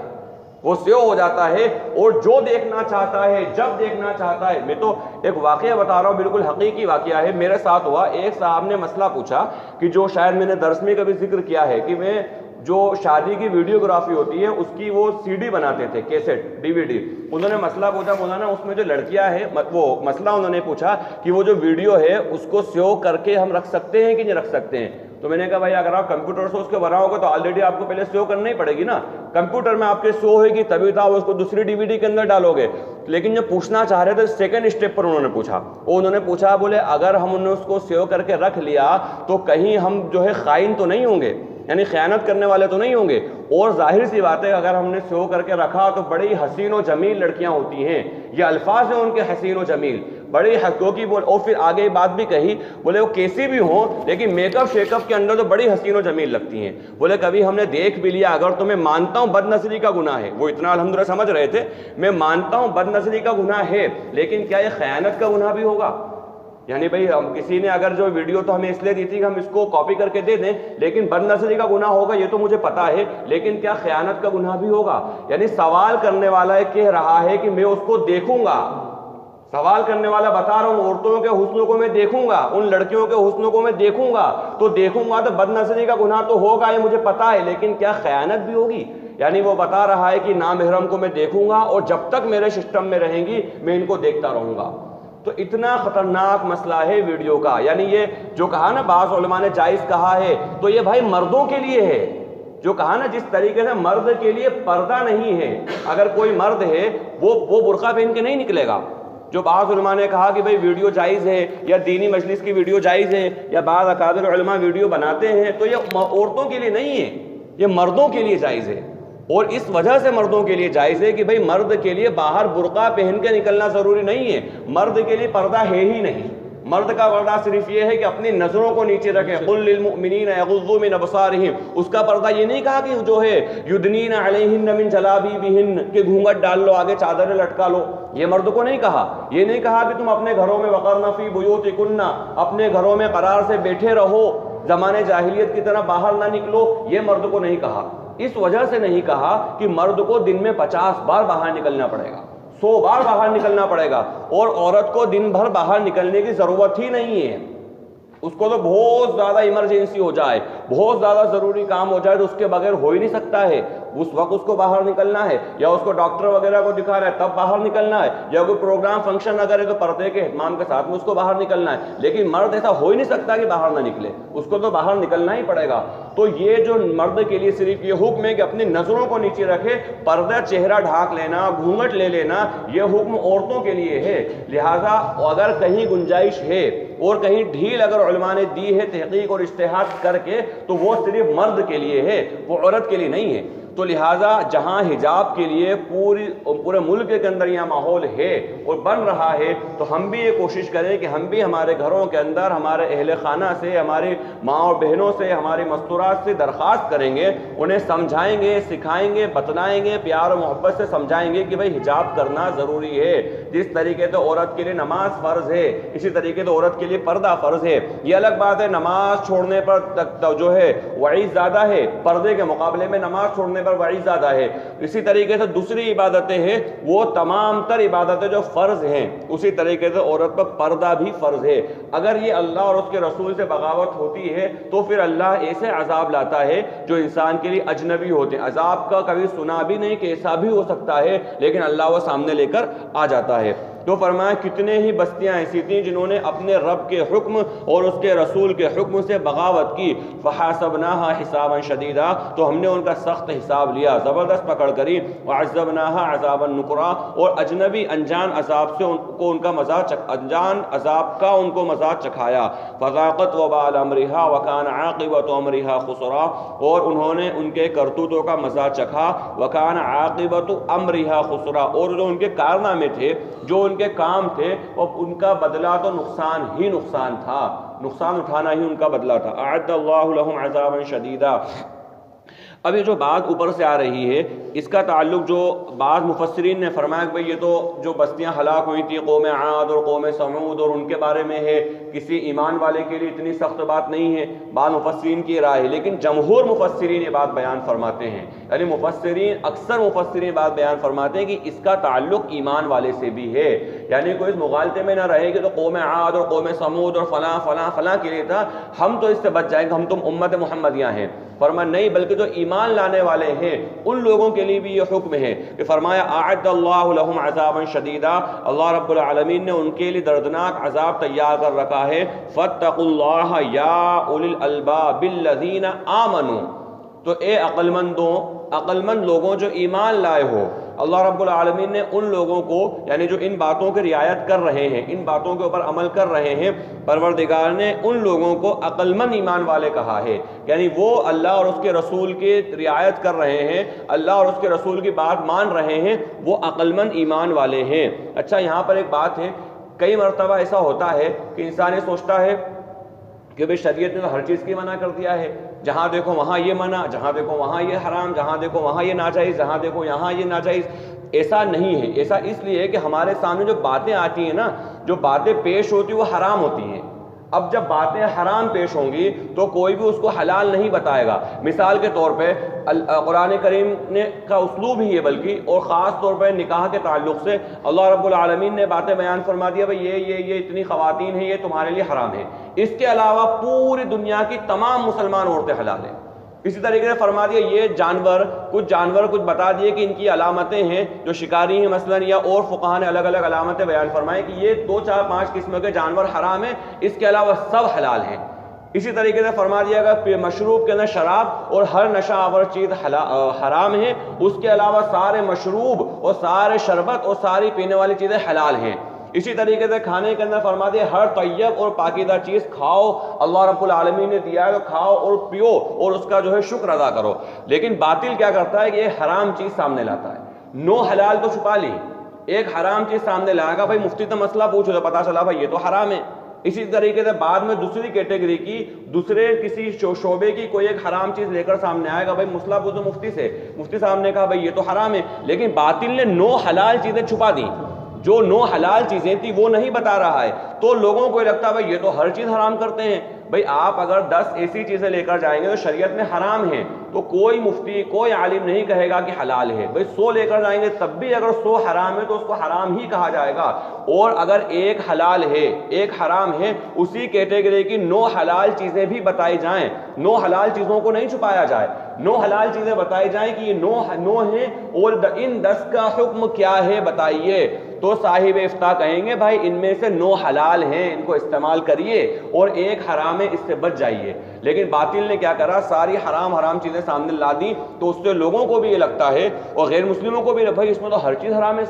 وہ سیو ہو جاتا ہے, اور جو دیکھنا چاہتا ہے جب دیکھنا چاہتا ہے. میں تو ایک واقعہ بتا رہا ہوں, بالکل حقیقی واقعہ ہے, میرے ساتھ ہوا. ایک صاحب نے مسئلہ پوچھا کہ جو شاید میں نے درس میں کبھی ذکر کیا ہے کہ میں جو شادی کی ویڈیوگرافی ہوتی ہے اس کی وہ سی ڈی بناتے تھے, کیسٹ, ڈی وی ڈی. انہوں نے مسئلہ پوچھا, مولانا اس میں جو لڑکیاں ہیں, وہ مسئلہ انہوں نے پوچھا کہ وہ جو ویڈیو ہے اس کو سیو کر کے ہم رکھ سکتے ہیں کہ نہیں رکھ سکتے ہیں. تو میں نے کہا بھائی اگر آپ کمپیوٹر سے اس کو بناؤ گے تو آلریڈی آپ کو پہلے سیو کرنا ہی پڑے گی نا, کمپیوٹر میں آپ کے سیو ہوئے گی تبھی تو آپ اس کو دوسری ڈی وی ڈی کے اندر ڈالو گے. لیکن جو پوچھنا چاہ رہے تھے سیکنڈ اسٹیپ پر انہوں نے پوچھا, انہوں نے پوچھا بولے اگر ہم نے اس کو سیو کر کے رکھ لیا تو کہیں ہم جو ہے خائن تو نہیں ہوں گے, یعنی خیانت کرنے والے تو نہیں ہوں گے. اور ظاہر سی بات ہے اگر ہم نے سیو کر کے رکھا تو بڑی حسین و جمیل لڑکیاں ہوتی ہیں, یہ الفاظ ہیں ان کے, حسین و جمیل, بڑی حقوقی بول. اور پھر آگے بات بھی کہی, بولے وہ کیسی بھی ہوں لیکن میک اپ شیک اپ کے اندر تو بڑی حسین و جمیل لگتی ہیں. بولے کبھی ہم نے دیکھ بھی لیا, اگر تو میں مانتا ہوں بد نظری کا گناہ ہے, وہ اتنا الحمدللہ سمجھ رہے تھے, میں مانتا ہوں بد نظری کا گناہ ہے, لیکن کیا یہ خیانت کا گناہ بھی ہوگا؟ یعنی بھائی کسی نے اگر جو ویڈیو تو ہمیں اس لیے دی تھی کہ ہم اس کو کاپی کر کے دے دیں, لیکن بد نظری کا گناہ ہوگا یہ تو مجھے پتا ہے, لیکن کیا خیانت کا گناہ بھی ہوگا؟ یعنی سوال کرنے والا یہ کہہ رہا ہے کہ میں اس کو دیکھوں گا, سوال کرنے والا بتا رہا ہوں عورتوں کے حسنوں کو میں دیکھوں گا, ان لڑکیوں کے حسنوں کو میں دیکھوں گا, تو دیکھوں گا تو بد نظری کا گناہ تو ہوگا, یہ مجھے پتا ہے, لیکن کیا خیانت بھی ہوگی؟ یعنی وہ بتا رہا ہے کہ نامحرم کو میں دیکھوں گا اور جب تک میرے سسٹم میں رہیں گی میں ان کو دیکھتا رہوں گا. تو اتنا خطرناک مسئلہ ہے ویڈیو کا. یعنی یہ جو کہا نا بعض علماء نے جائز کہا ہے, تو یہ بھائی مردوں کے لیے ہے. جو کہا نا جس طریقے سے مرد کے لیے پردہ نہیں ہے, اگر کوئی مرد ہے وہ برقع پہن کے نہیں نکلے گا. جو بعض علماء نے کہا کہ بھائی ویڈیو جائز ہے یا دینی مجلس کی ویڈیو جائز ہے یا بعض اکابر علماء ویڈیو بناتے ہیں, تو یہ عورتوں کے لیے نہیں ہے, یہ مردوں کے لیے جائز ہے. اور اس وجہ سے مردوں کے لیے جائز ہے کہ بھئی مرد کے لیے باہر برقع پہن کے نکلنا ضروری نہیں ہے، مرد کے لیے پردہ ہے ہی نہیں۔ مرد کا پردہ صرف یہ ہے کہ اپنی نظروں کو نیچے رکھے، قل للمؤمنین یغضوا من ابصارہم، اس کا پردہ یہ نہیں کہا کہ جو ہے یدنین علیہن من جلابیبہن، کہ گھونگھٹ ڈال لو، آگے چادریں لٹکا لو، یہ مرد کو نہیں کہا۔ یہ نہیں کہا کہ تم اپنے گھروں میں وقرن فی بیوتکن، اپنے گھروں میں قرار سے بیٹھے رہو، زمانے جاہلیت کی طرح باہر نہ نکلو، یہ مرد کو نہیں کہا۔ اس وجہ سے نہیں کہا کہ مرد کو دن میں 50 بار باہر نکلنا پڑے گا، 100 بار باہر نکلنا پڑے گا، اور عورت کو دن بھر باہر نکلنے کی ضرورت ہی نہیں ہے۔ اس کو تو بہت زیادہ ایمرجنسی ہو جائے، بہت زیادہ ضروری کام ہو جائے تو اس کے بغیر ہو ہی نہیں سکتا ہے، اس وقت اس کو باہر نکلنا ہے، یا اس کو ڈاکٹر وغیرہ کو دکھا رہا ہے تب باہر نکلنا ہے، یا کوئی پروگرام فنکشن نہ کرے تو پردے کے اہتمام کے ساتھ میں اس کو باہر نکلنا ہے۔ لیکن مرد ایسا ہو ہی نہیں سکتا کہ باہر نہ نکلے، اس کو تو باہر نکلنا ہی پڑے گا۔ تو یہ جو مرد کے لیے صرف یہ حکم ہے کہ اپنی نظروں کو نیچے رکھے، پردہ چہرہ ڈھانک لینا، گھونگھٹ لے لینا، یہ حکم عورتوں کے لیے ہے۔ لہٰذا اگر کہیں گنجائش ہے اور کہیں ڈھیل اگر علماء نے دی ہے تحقیق اور اجتہاد کر کے، تو وہ صرف مرد کے لیے ہے، وہ عورت کے لیے نہیں ہے۔ تو لہٰذا جہاں حجاب کے لیے پورے ملک کے اندر یہ ماحول ہے اور بن رہا ہے، تو ہم بھی یہ کوشش کریں کہ ہم بھی ہمارے گھروں کے اندر ہمارے اہل خانہ سے، ہماری ماں اور بہنوں سے، ہماری مستورات سے درخواست کریں گے، انہیں سمجھائیں گے، سکھائیں گے، بتلائیں گے، پیار و محبت سے سمجھائیں گے کہ بھئی حجاب کرنا ضروری ہے۔ جس طریقے سے عورت کے لیے نماز فرض ہے، اسی طریقے سے عورت کے لیے پردہ فرض ہے۔ یہ الگ بات ہے نماز چھوڑنے پر جو ہے وعید زیادہ ہے، پردے کے مقابلے میں نماز چھوڑنے پر وعید زیادہ ہے۔ اسی طریقے سے دوسری عبادتیں ہیں وہ تمام تر عبادتیں جو فرض ہیں، اسی طریقے سے عورت پر پردہ بھی فرض ہے۔ اگر یہ اللہ اور اس کے رسول سے بغاوت ہوتی ہے تو پھر اللہ ایسے عذاب لاتا ہے جو انسان کے لیے اجنبی ہوتے ہیں۔ عذاب کا کبھی سنا بھی نہیں کہ ایسا بھی ہو سکتا ہے، لیکن اللہ وہ سامنے لے کر آ جاتا ہے۔ تو فرمایا کتنے ہی بستیاں ایسی تھیں جنہوں نے اپنے رب کے حکم اور اس کے رسول کے حکم سے بغاوت کی، فحاسبناها حسابا شدیدا، تو ہم نے ان کا سخت حساب لیا، زبردست پکڑ کری، وعذبناها عذابا نکرا، اور اجنبی انجان عذاب سے ان کا مزہ انجان عذاب کا ان کو مزہ چکھایا، فذاقت وبال امرها وكان عاقبۃ امرها خسرا، اور انہوں نے ان کے کرتوتوں کا مزہ چکھا، وكان عاقبۃ امرها خسرا، اور جو ان کے کارنامے تھے، جو ان کے کام تھے، اور ان کا بدلہ تو نقصان ہی نقصان تھا، نقصان اٹھانا ہی ان کا بدلہ تھا۔ اعد اللہ لهم عذابا شدیدا۔ اب یہ جو بات اوپر سے آ رہی ہے، اس کا تعلق جو بعض مفسرین نے فرمایا کہ یہ تو جو بستیاں ہلاک ہوئی تھیں قوم عاد اور قوم سمود اور ان کے بارے میں ہے، کسی ایمان والے کے لیے اتنی سخت بات نہیں ہے، بعض مفسرین کی رائے ہے، لیکن جمہور مفسرین یہ بات بیان فرماتے ہیں، یعنی مفسرین اکثر مفسرین بات بیان فرماتے ہیں کہ اس کا تعلق ایمان والے سے بھی ہے، یعنی کوئی اس مغالطے میں نہ رہے کہ تو قوم عاد اور قوم سمود اور فلاں فلاں فلاں کے لیے تھا، ہم تو اس سے بچ جائیں گے، ہم تم امت محمدیہ ہیں۔ فرمایا نہیں، بلکہ جو ایمان لانے والے ہیں ان لوگوں کے لیے بھی یہ حکم ہے کہ فرمایا اعد اللہ لهم عذابا شدیدا، اللہ رب العالمین نے ان کے لیے دردناک عذاب تیار کر رکھا ہے، فاتقوا اللہ یا اولی الالباب الذین آمنوا، تو اے عقل مند لوگوں جو ایمان لائے ہو، اللہ رب العالمین نے ان لوگوں کو، یعنی جو ان باتوں کی رعایت کر رہے ہیں، ان باتوں کے اوپر عمل کر رہے ہیں، پروردگار نے ان لوگوں کو عقل مند ایمان والے کہا ہے، یعنی وہ اللہ اور اس کے رسول کی رعایت کر رہے ہیں، اللہ اور اس کے رسول کی بات مان رہے ہیں، وہ عقل مند ایمان والے ہیں۔ اچھا یہاں پر ایک بات ہے، کئی مرتبہ ایسا ہوتا ہے کہ انسان یہ سوچتا ہے کہ بھئی شریعت نے تو ہر چیز کی منع کر دیا ہے، جہاں دیکھو وہاں یہ منع، جہاں دیکھو وہاں یہ حرام، جہاں دیکھو وہاں یہ ناجائز، جہاں دیکھو یہاں یہ ناجائز۔ ایسا نہیں ہے، ایسا اس لیے کہ ہمارے سامنے جو باتیں آتی ہیں نا، جو باتیں پیش ہوتی ہیں وہ حرام ہوتی ہیں۔ اب جب باتیں حرام پیش ہوں گی تو کوئی بھی اس کو حلال نہیں بتائے گا۔ مثال کے طور پہ قرآن کریم کا اسلوب ہی ہے، بلکہ اور خاص طور پہ نکاح کے تعلق سے اللہ رب العالمین نے باتیں بیان فرما دیا، بھئی یہ اتنی خواتین ہیں، یہ تمہارے لیے حرام ہے، اس کے علاوہ پوری دنیا کی تمام مسلمان عورتیں حلال ہیں۔ اسی طریقے سے فرما دیا یہ کچھ جانور کچھ بتا دیے کہ ان کی علامتیں ہیں، جو شکاری ہیں مثلا، یا اور فقہا نے الگ الگ علامتیں بیان فرمائے کہ یہ 2 4 5 قسم کے جانور حرام ہیں، اس کے علاوہ سب حلال ہیں۔ اسی طریقے سے فرما دیا گیا مشروب کے اندر شراب اور ہر نشہ آور چیز حرام ہے، اس کے علاوہ سارے مشروب اور سارے شربت اور ساری پینے والی چیزیں حلال ہیں۔ اسی طریقے سے کھانے کے اندر فرما دیا ہر طیب اور پاکیزہ چیز کھاؤ، اللہ رب العالمین نے دیا ہے تو کھاؤ اور پیو اور اس کا جو ہے شکر ادا کرو۔ لیکن باطل کیا کرتا ہے کہ یہ حرام چیز سامنے لاتا ہے، نو حلال تو چھپا لی، ایک حرام چیز سامنے لائے گا، بھائی مفتی سے مسئلہ پوچھو تو پتا چلا بھائی یہ تو حرام ہے۔ اسی طریقے سے بعد میں دوسری کیٹیگری کی دوسرے کسی شعبے کی کوئی ایک حرام چیز لے کر سامنے آئے گا، بھائی مسئلہ پوچھو مفتی سے، مفتی صاحب نے کہا بھئی یہ تو حرام ہے، لیکن باطل نے 9 حلال چیزیں چھپا دیں، جو 9 حلال چیزیں تھی وہ نہیں بتا رہا ہے، تو لوگوں کو لگتا ہے بھئی یہ تو ہر چیز حرام کرتے ہیں۔ بھئی آپ اگر 10 ایسی چیزیں لے کر جائیں گے تو شریعت میں حرام ہیں، تو کوئی مفتی کوئی عالم نہیں کہے گا کہ حلال ہے۔ بھئی 100 لے کر جائیں گے تب بھی اگر 100 حرام ہے تو اس کو حرام ہی کہا جائے گا، اور اگر ایک حلال ہے ایک حرام ہے، اسی کیٹیگری کی 9 حلال چیزیں بھی بتائی جائیں، 9 حلال چیزوں کو نہیں چھپایا جائے، 9 حلال چیزیں بتائی جائیں کہ یہ 9 ہیں اور ان 10 کا حکم کیا ہے بتائیے، تو صاحب افتاء کہیں گے بھائی ان میں سے 9 حلال ہیں، ان کو استعمال کریے، اور ایک حرام ہے اس سے بچ جائیے۔ لیکن باطل نے کیا کرا، ساری حرام چیزیں سامنے لا دی، تو اس سے لوگوں کو بھی یہ لگتا ہے اور غیر مسلموں کو بھی بھائی اس میں تو ہر چیز حرام ہے،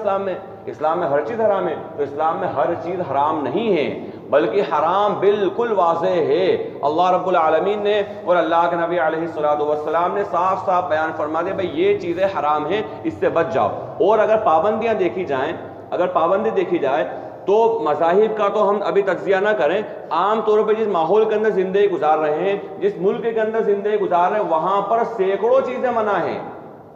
اسلام میں ہر چیز حرام ہے، تو اسلام میں ہر چیز حرام نہیں ہے، بلکہ حرام بالکل واضح ہے۔ اللہ رب العالمین نے اور اللہ کے نبی علیہ الصلوۃ والسلام نے صاف صاف بیان فرما دیا بھائی یہ چیزیں حرام ہیں، اس سے بچ جاؤ۔ اور اگر پابندیاں دیکھی جائیں، اگر پابندی دیکھی جائے تو مذاہب کا تو ہم ابھی تجزیہ نہ کریں، عام طور پہ جس ماحول کے اندر زندگی گزار رہے ہیں، جس ملک کے اندر زندگی گزار رہے ہیں، وہاں پر سینکڑوں چیزیں منع ہیں،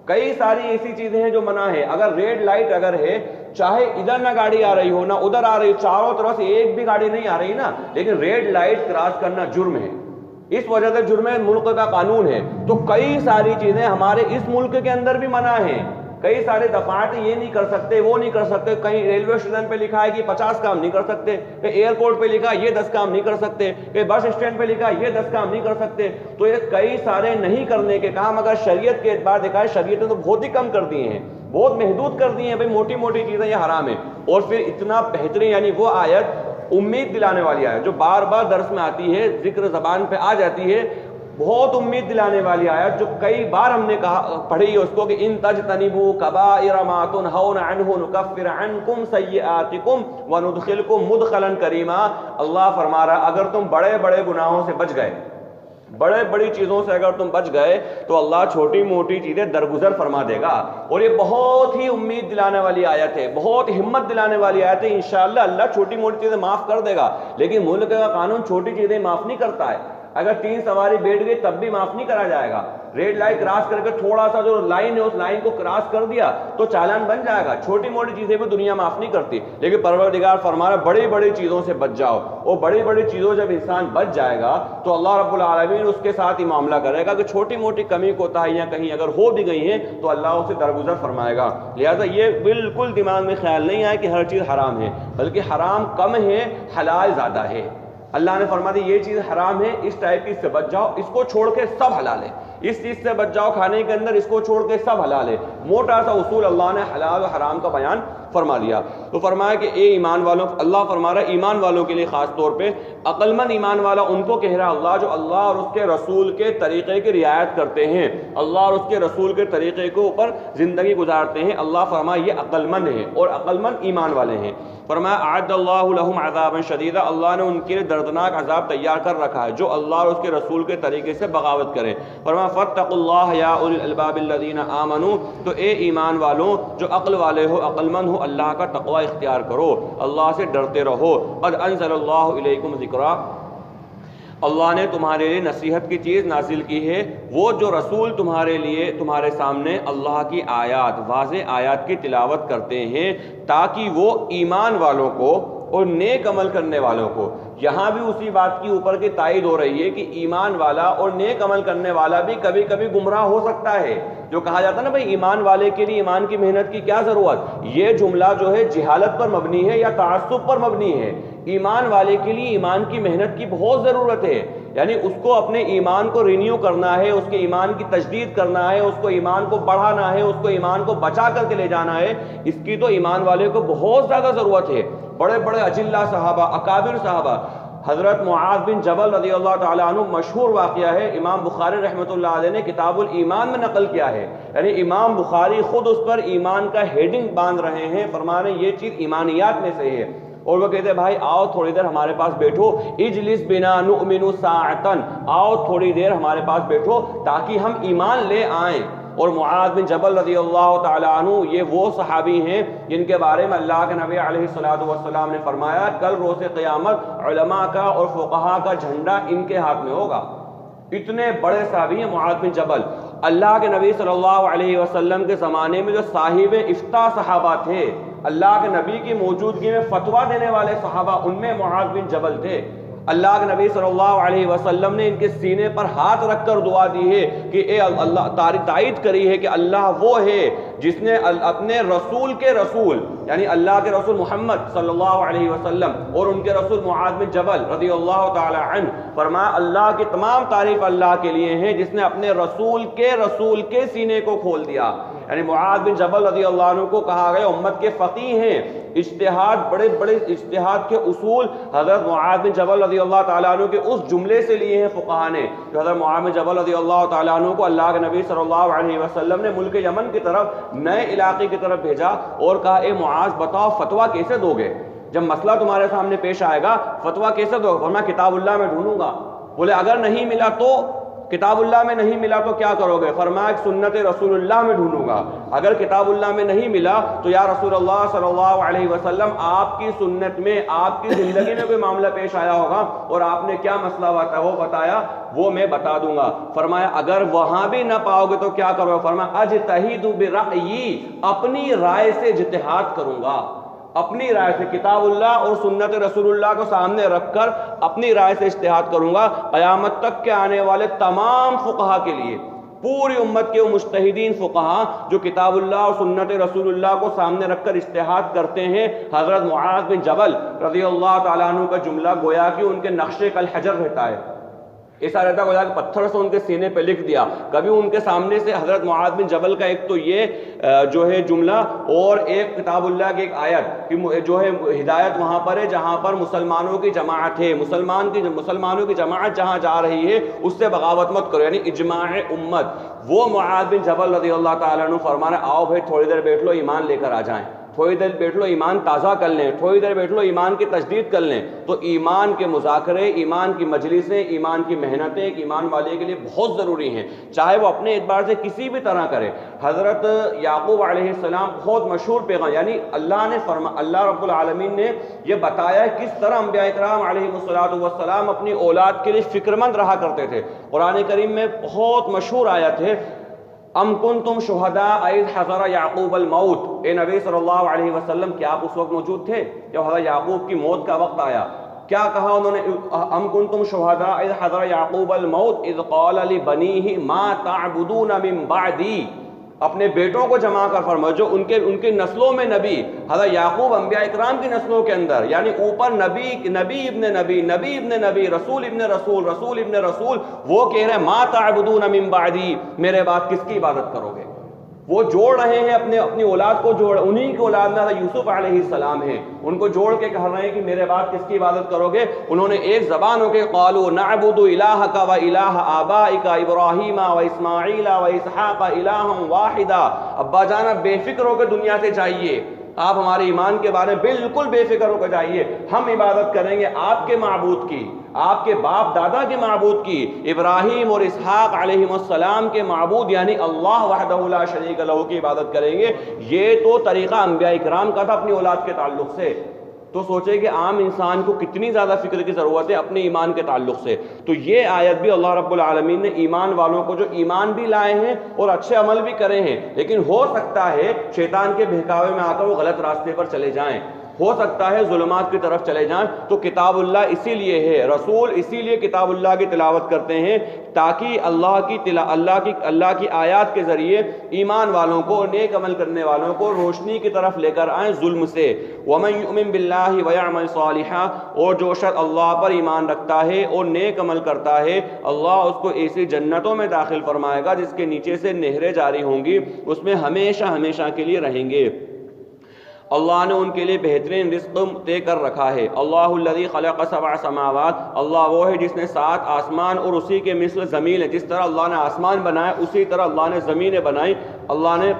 کئی ساری ایسی چیزیں ہیں جو منع ہے۔ اگر ریڈ لائٹ اگر ہے، چاہے ادھر نہ گاڑی آ رہی ہو نہ ادھر آ رہی، چاروں طرف سے ایک بھی گاڑی نہیں آ رہی نا، لیکن ریڈ لائٹ کراس کرنا جرم ہے، اس وجہ سے جرم ہے، ملک کا قانون ہے۔ تو کئی ساری چیزیں ہمارے اس ملک کے اندر بھی منع ہیں، کئی سارے دفعات یہ نہیں کر سکتے وہ نہیں کر سکتے، کہیں ریلوے اسٹیشن پہ لکھا ہے کہ 50 کام نہیں کر سکتے، کہیں ایئرپورٹ پہ لکھا یہ 10 کام نہیں کر سکتے، کہیں بس اسٹینڈ پہ لکھا یہ 10 کام نہیں کر سکتے، تو یہ کئی سارے نہیں کرنے کے کام اگر شریعت کے اعتبار دیکھا ہے، شریعت نے تو بہت ہی کم کر دیے ہیں، بہت محدود کر دی ہیں، بھئی موٹی موٹی چیزیں یہ حرام ہے۔ اور پھر اتنا بہترین یعنی وہ آیت امید دلانے والی آیت جو بار بار درس میں آتی ہے، ذکر زبان پہ آ جاتی ہے، بہت امید دلانے والی آیت جو کئی بار ہم نے پڑھی ہے اس کو کہ ان تجتنبوا کبائر ما تنہون عنہ نکفر عنکم سیئاتکم وندخلکم مدخلا کریما۔ اللہ فرما رہا اگر تم بڑے بڑے گناہوں سے بچ گئے، بڑے بڑی چیزوں سے اگر تم بچ گئے تو اللہ چھوٹی موٹی چیزیں درگزر فرما دے گا۔ اور یہ بہت ہی امید دلانے والی آیت ہے، بہت ہمت دلانے والی آیت ہے، انشاءاللہ اللہ چھوٹی موٹی چیزیں معاف کر دے گا، لیکن ملک کا قانون چھوٹی چیزیں معاف نہیں کرتا ہے۔ اگر 3 سواری بیٹھ گئی تب بھی معاف نہیں کرا جائے گا، ریڈ لائٹ کراس کر کے تھوڑا سا جو لائن ہے اس لائن کو کراس کر دیا تو چالان بن جائے گا، چھوٹی موٹی چیزیں بھی دنیا معاف نہیں کرتی، لیکن پروردگار فرما رہا بڑی بڑی چیزوں سے بچ جاؤ، اور بڑی بڑی چیزوں جب انسان بچ جائے گا تو اللہ رب العالمین اس کے ساتھ ہی معاملہ کرے گا کہ چھوٹی موٹی کمی کوتاہیاں کہیں اگر ہو بھی گئی ہیں تو اللہ اسے درگزر فرمائے گا۔ لہٰذا یہ بالکل دماغ میں خیال نہیں آئے کہ ہر چیز حرام ہے، بلکہ حرام کم ہے، حلال زیادہ ہے۔ اللہ نے فرما دی یہ چیز حرام ہے، اس ٹائپ کی سے بچ جاؤ، اس کو چھوڑ کے سب حلال ہے، اس چیز سے بچ جاؤ کھانے کے اندر، اس کو چھوڑ کے سب حلال ہے۔ موٹا سا اصول اللہ نے حلال و حرام کا بیان فرما دیا۔ تو فرمایا کہ اے ایمان والوں، اللہ فرما رہا ہے ایمان والوں کے لیے خاص طور پہ عقل مند ایمان والا ان کو کہہ رہا اللہ جو اللہ اور اس کے رسول کے طریقے کی رعایت کرتے ہیں، اللہ اور اس کے رسول کے طریقے کے اوپر زندگی گزارتے ہیں، اللہ فرمایا یہ عقل مند ہیں اور عقل مند ایمان والے ہیں۔ فرمایا اعد اللہ لہم عذابا شدیدا، اللہ نے ان کے لیے دردناک عذاب تیار کر رکھا ہے جو اللہ اور اس کے رسول کے طریقے سے بغاوت کریں۔ فرمایا فاتقوا اللہ یا اولی الالباب الذین آمنوا، تو اے ایمان والوں جو عقل والے ہو عقل مند ہو، اللہ کا تقوی اختیار کرو، اللہ سے ڈرتے رہو۔ قد انزل اللہ الیکم ذکرا، اللہ نے تمہارے لیے نصیحت کی چیز نازل کی ہے، وہ جو رسول تمہارے لیے تمہارے سامنے اللہ کی آیات واضح آیات کی تلاوت کرتے ہیں تاکہ وہ ایمان والوں کو اور نیک عمل کرنے والوں کو، یہاں بھی اسی بات کی اوپر کی تائید ہو رہی ہے کہ ایمان والا اور نیک عمل کرنے والا بھی کبھی کبھی گمراہ ہو سکتا ہے۔ جو کہا جاتا ہے نا بھائی ایمان والے کے لیے ایمان کی محنت کی کیا ضرورت، یہ جملہ جو ہے جہالت پر مبنی ہے یا تعصب پر مبنی ہے۔ ایمان والے کے لیے ایمان کی محنت کی بہت ضرورت ہے، یعنی اس کو اپنے ایمان کو رینیو کرنا ہے، اس کے ایمان کی تجدید کرنا ہے، اس کو ایمان کو بڑھانا ہے، اس کو ایمان کو بچا کر کے لے جانا ہے، اس کی تو ایمان والے کو بہت زیادہ ضرورت ہے۔ بڑے بڑے اجلہ صحابہ، اکابر صحابہ، حضرت معاذ بن جبل رضی اللہ تعالیٰ عنہ مشہور واقعہ ہے، امام بخاری رحمۃ اللہ علیہ نے کتاب الایمان میں نقل کیا ہے، یعنی امام بخاری خود اس پر ایمان کا ہیڈنگ باندھ رہے ہیں، فرما رہے ہیں یہ چیز ایمانیات میں سے ہے۔ اور وہ کہتے بھائی آؤ تھوڑی دیر ہمارے پاس بیٹھو، اجلس بنا نؤمن ساعتن، آؤ تھوڑی دیر ہمارے پاس بیٹھو تاکہ ہم ایمان لے آئیں۔ اور معاذ بن جبل رضی اللہ تعالیٰ عنہ یہ وہ صحابی ہیں جن کے بارے میں اللہ کے نبی علیہ الصلوۃ نے فرمایا کل روز قیامت علماء کا اور فقہاء کا جھنڈا ان کے ہاتھ میں ہوگا۔ اتنے بڑے صحابی ہیں معاذ بن جبل۔ اللہ کے نبی صلی اللہ علیہ وسلم کے زمانے میں جو صاحب افتاء صحابہ تھے، اللہ کے نبی کی موجودگی میں فتویٰ دینے والے صحابہ، ان میں معاذ بن جبل تھے۔ اللہ کے نبی صلی اللہ علیہ وسلم نے ان کے سینے پر ہاتھ رکھ کر دعا دی ہے کہ اے اللہ، تائید کری ہے کہ اللہ وہ ہے جس نے اپنے رسول کے رسول یعنی اللہ کے رسول محمد صلی اللہ علیہ وسلم اور ان کے رسول معاذ بن جبل رضی اللہ تعالی عنہ فرمایا اللہ کی تمام تعریف اللہ کے لیے ہے جس نے اپنے رسول کے سینے کو کھول دیا۔ یعنی معاذ بن جبل رضی اللہ عنہ کو کہا گیا امت کے فقیہ ہیں، اجتہاد، بڑے بڑے اجتہاد کے اصول حضرت معاذ بن جبل رضی اللہ تعالیٰ عنہ کے اس جملے سے لیے ہیں فقہا نے، جو حضرت معاذ بن جبل رضی اللہ تعالیٰ عنہ کو اللہ کے نبی صلی اللہ علیہ وسلم نے ملک یمن کی طرف، نئے علاقے کی طرف بھیجا اور کہا اے معاذ بتاؤ فتویٰ کیسے دو گے؟ جب مسئلہ تمہارے سامنے پیش آئے گا فتویٰ کیسے دو گے؟ فرمایا کتاب اللہ میں ڈھونڈوں گا۔ بولے اگر نہیں ملا تو؟ کتاب اللہ میں نہیں ملا تو کیا کرو گے؟ فرمایا سنت رسول اللہ میں ڈھونڈوں گا۔ اگر کتاب اللہ میں نہیں ملا تو یا رسول اللہ صلی اللہ علیہ وسلم آپ کی سنت میں، آپ کی زندگی میں کوئی معاملہ پیش آیا ہوگا اور آپ نے کیا مسئلہ وہ بتایا وہ میں بتا دوں گا۔ فرمایا اگر وہاں بھی نہ پاؤ گے تو کیا کرو گے؟ فرمایا اجتہد برأیی، اپنی رائے سے اجتہاد کروں گا، اپنی رائے سے کتاب اللہ اور سنت رسول اللہ کو سامنے رکھ کر اپنی رائے سے اجتہاد کروں گا۔ قیامت تک کے آنے والے تمام فقہا کے لیے، پوری امت کے وہ مجتہدین فقہا جو کتاب اللہ اور سنت رسول اللہ کو سامنے رکھ کر اجتہاد کرتے ہیں، حضرت معاذ بن جبل رضی اللہ تعالیٰ عنہ کا جملہ گویا کہ ان کے نقشے کل حجر رہتا ہے، ایسا رہتا گویا کہ پتھر سے ان کے سینے پہ لکھ دیا۔ کبھی ان کے سامنے سے حضرت معاذ بن جبل کا ایک تو یہ جو ہے جملہ اور ایک کتاب اللہ کی ایک آیت کہ جو ہے ہدایت وہاں پر ہے جہاں پر مسلمانوں کی جماعت ہے، مسلمانوں کی جماعت جہاں جا رہی ہے اس سے بغاوت مت کرو، یعنی اجماع امت۔ وہ معاذ بن جبل رضی اللہ تعالیٰ عنہ فرمانا آؤ بھائی تھوڑی دیر بیٹھ لو، ایمان لے کر آ جائیں، تھوڑی دیر بیٹھ لو ایمان تازہ کر لیں، تھوڑی دیر بیٹھ لو ایمان کی تجدید کر لیں۔ تو ایمان کے مذاکرے، ایمان کی مجلسیں، ایمان کی محنتیں ایک ایمان والے کے لیے بہت ضروری ہیں، چاہے وہ اپنے اعتبار سے کسی بھی طرح کرے۔ حضرت یعقوب علیہ السلام بہت مشہور پیغام، یعنی اللہ رب العالمین نے یہ بتایا کس طرح انبیاء کرام علیہ السلام اپنی اولاد کے لیے فکر مند رہا کرتے تھے۔ قرآن کریم میں بہت مشہور آیت ہے ام کنتم شہداء اذ حضر یعقوب الموت، اے نبی صلی اللہ علیہ وسلم کیا آپ اس وقت موجود تھے جب حضرت یعقوب کی موت کا وقت آیا؟ کیا کہا انہوں نے؟ ام کنتم شہداء اذ حضر یعقوب الموت اذ قال لبنیہ ما تعبدون من بعدی، اپنے بیٹوں کو جمع کر فرمایا جو ان کے نسلوں میں نبی، حضرت یعقوب انبیاء اکرام کی نسلوں کے اندر، یعنی اوپر نبی ابن نبی، نبی ابن نبی، رسول ابن رسول، رسول ابن رسول، وہ کہہ رہے ہیں ما تعبدون من بعدی، میرے بعد کس کی عبادت کرو گے؟ وہ جوڑ رہے ہیں اپنی اولاد کو، جوڑ انہی کی اولاد میں حضرت یوسف علیہ السلام ہیں، ان کو جوڑ کے کہہ رہے ہیں کہ میرے بعد کس کی عبادت کرو گے؟ انہوں نے ایک زبان ہو کے قالوا نعبد الہک و الہ آبائک ابراہیم و اسماعیل و اسحاق الہا واحدا۔ ابا جان آپ بے فکر ہو کے دنیا سے جائیے، آپ ہمارے ایمان کے بارے میں بالکل بے فکر ہو کے جائیے، ہم عبادت کریں گے آپ کے معبود کی، آپ کے باپ دادا کے معبود کی، ابراہیم اور اسحاق علیہ السلام کے معبود یعنی اللہ وحدہ لا شریک لہ کی عبادت کریں گے۔ یہ تو طریقہ انبیاء اکرام کا تھا اپنی اولاد کے تعلق سے۔ تو سوچے کہ عام انسان کو کتنی زیادہ فکر کی ضرورت ہے اپنے ایمان کے تعلق سے۔ تو یہ آیت بھی اللہ رب العالمین نے ایمان والوں کو جو ایمان بھی لائے ہیں اور اچھے عمل بھی کرے ہیں، لیکن ہو سکتا ہے شیطان کے بہکاوے میں آ کر وہ غلط راستے پر چلے جائیں، ہو سکتا ہے ظلمات کی طرف چلے جائیں، تو کتاب اللہ اسی لیے ہے، رسول اسی لیے کتاب اللہ کی تلاوت کرتے ہیں تاکہ اللہ کی آیات کے ذریعے ایمان والوں کو، نیک عمل کرنے والوں کو روشنی کی طرف لے کر آئیں ظلم سے۔ وَمَن يُؤْمِن بِاللَّهِ وَيَعْمَلْ صَالِحًا، اور جو شخص اللہ پر ایمان رکھتا ہے اور نیک عمل کرتا ہے، اللہ اس کو ایسی جنتوں میں داخل فرمائے گا جس کے نیچے سے نہریں جاری ہوں گی، اس میں ہمیشہ ہمیشہ کے لیے رہیں گے۔ اللہ نے ان کے لیے بہترین رزق طے کر رکھا ہے۔ اللہ الذی خلق سبع سماوات، اللہ وہ ہے جس نے 7 آسمان اور اسی کے مثل زمین ہے۔ جس طرح اللہ نے آسمان بنائے اسی طرح اللہ نے زمینیں بنائی، اللہ نے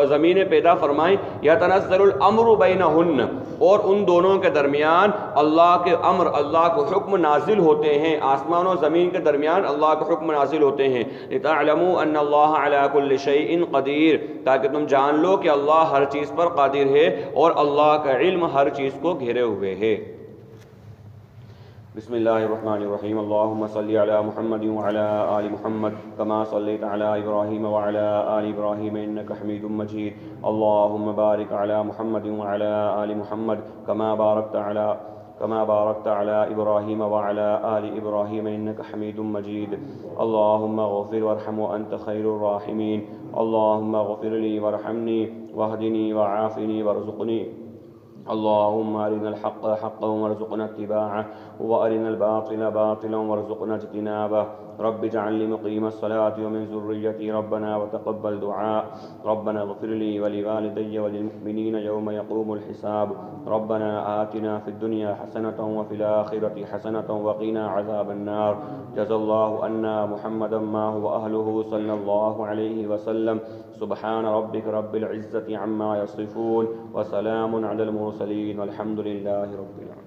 زمینیں پیدا فرمائیں۔ یتنزل الامر بینہن، اور ان دونوں کے درمیان اللہ کے امر، اللہ کے حکم نازل ہوتے ہیں، آسمان و زمین کے درمیان اللہ کے حکم نازل ہوتے ہیں۔ لتعلموا ان اللہ علی کل شیء قدیر، تاکہ تم جان لو کہ اللہ ہر چیز پر قادر ہے اور اللہ کا علم ہر چیز کو گھیرے ہوئے ہے۔ بسم اللہ الرحمن الرحیم، اللہم صلی علی محمد وعلی آل محمد کما صلیت علی ابراہیم وعلی آل ابراہیم انک حمید مجید، اللہم بارک علی محمد وعلی آل محمد کما بارکت علی ابراہیم وعلی آل ابراہیم انک حمید مجید، اللہم اغفر وارحم وانت خیر الراحمین، اللہم اغفر لی وارحمنی واہدنی وعافنی وارزقنی، اللهم أرنا الحق حقا وارزقنا اتباعه وأرنا الباطل باطلا وارزقنا اجتنابه، رب اجعلني مقيم الصلاة ومن ذريتي ربنا وتقبل دعاء، ربنا اغفر لي ولوالدي وللمؤمنين يوم يقوم الحساب، ربنا آتنا في الدنيا حسنة وفي الآخرة حسنة وقنا عذاب النار، جزا الله عنا محمدا ما هو أهله صلى الله عليه وسلم، سبحان ربك رب العزة عما يصفون وسلام على المرسلين والحمد لله رب العالمين۔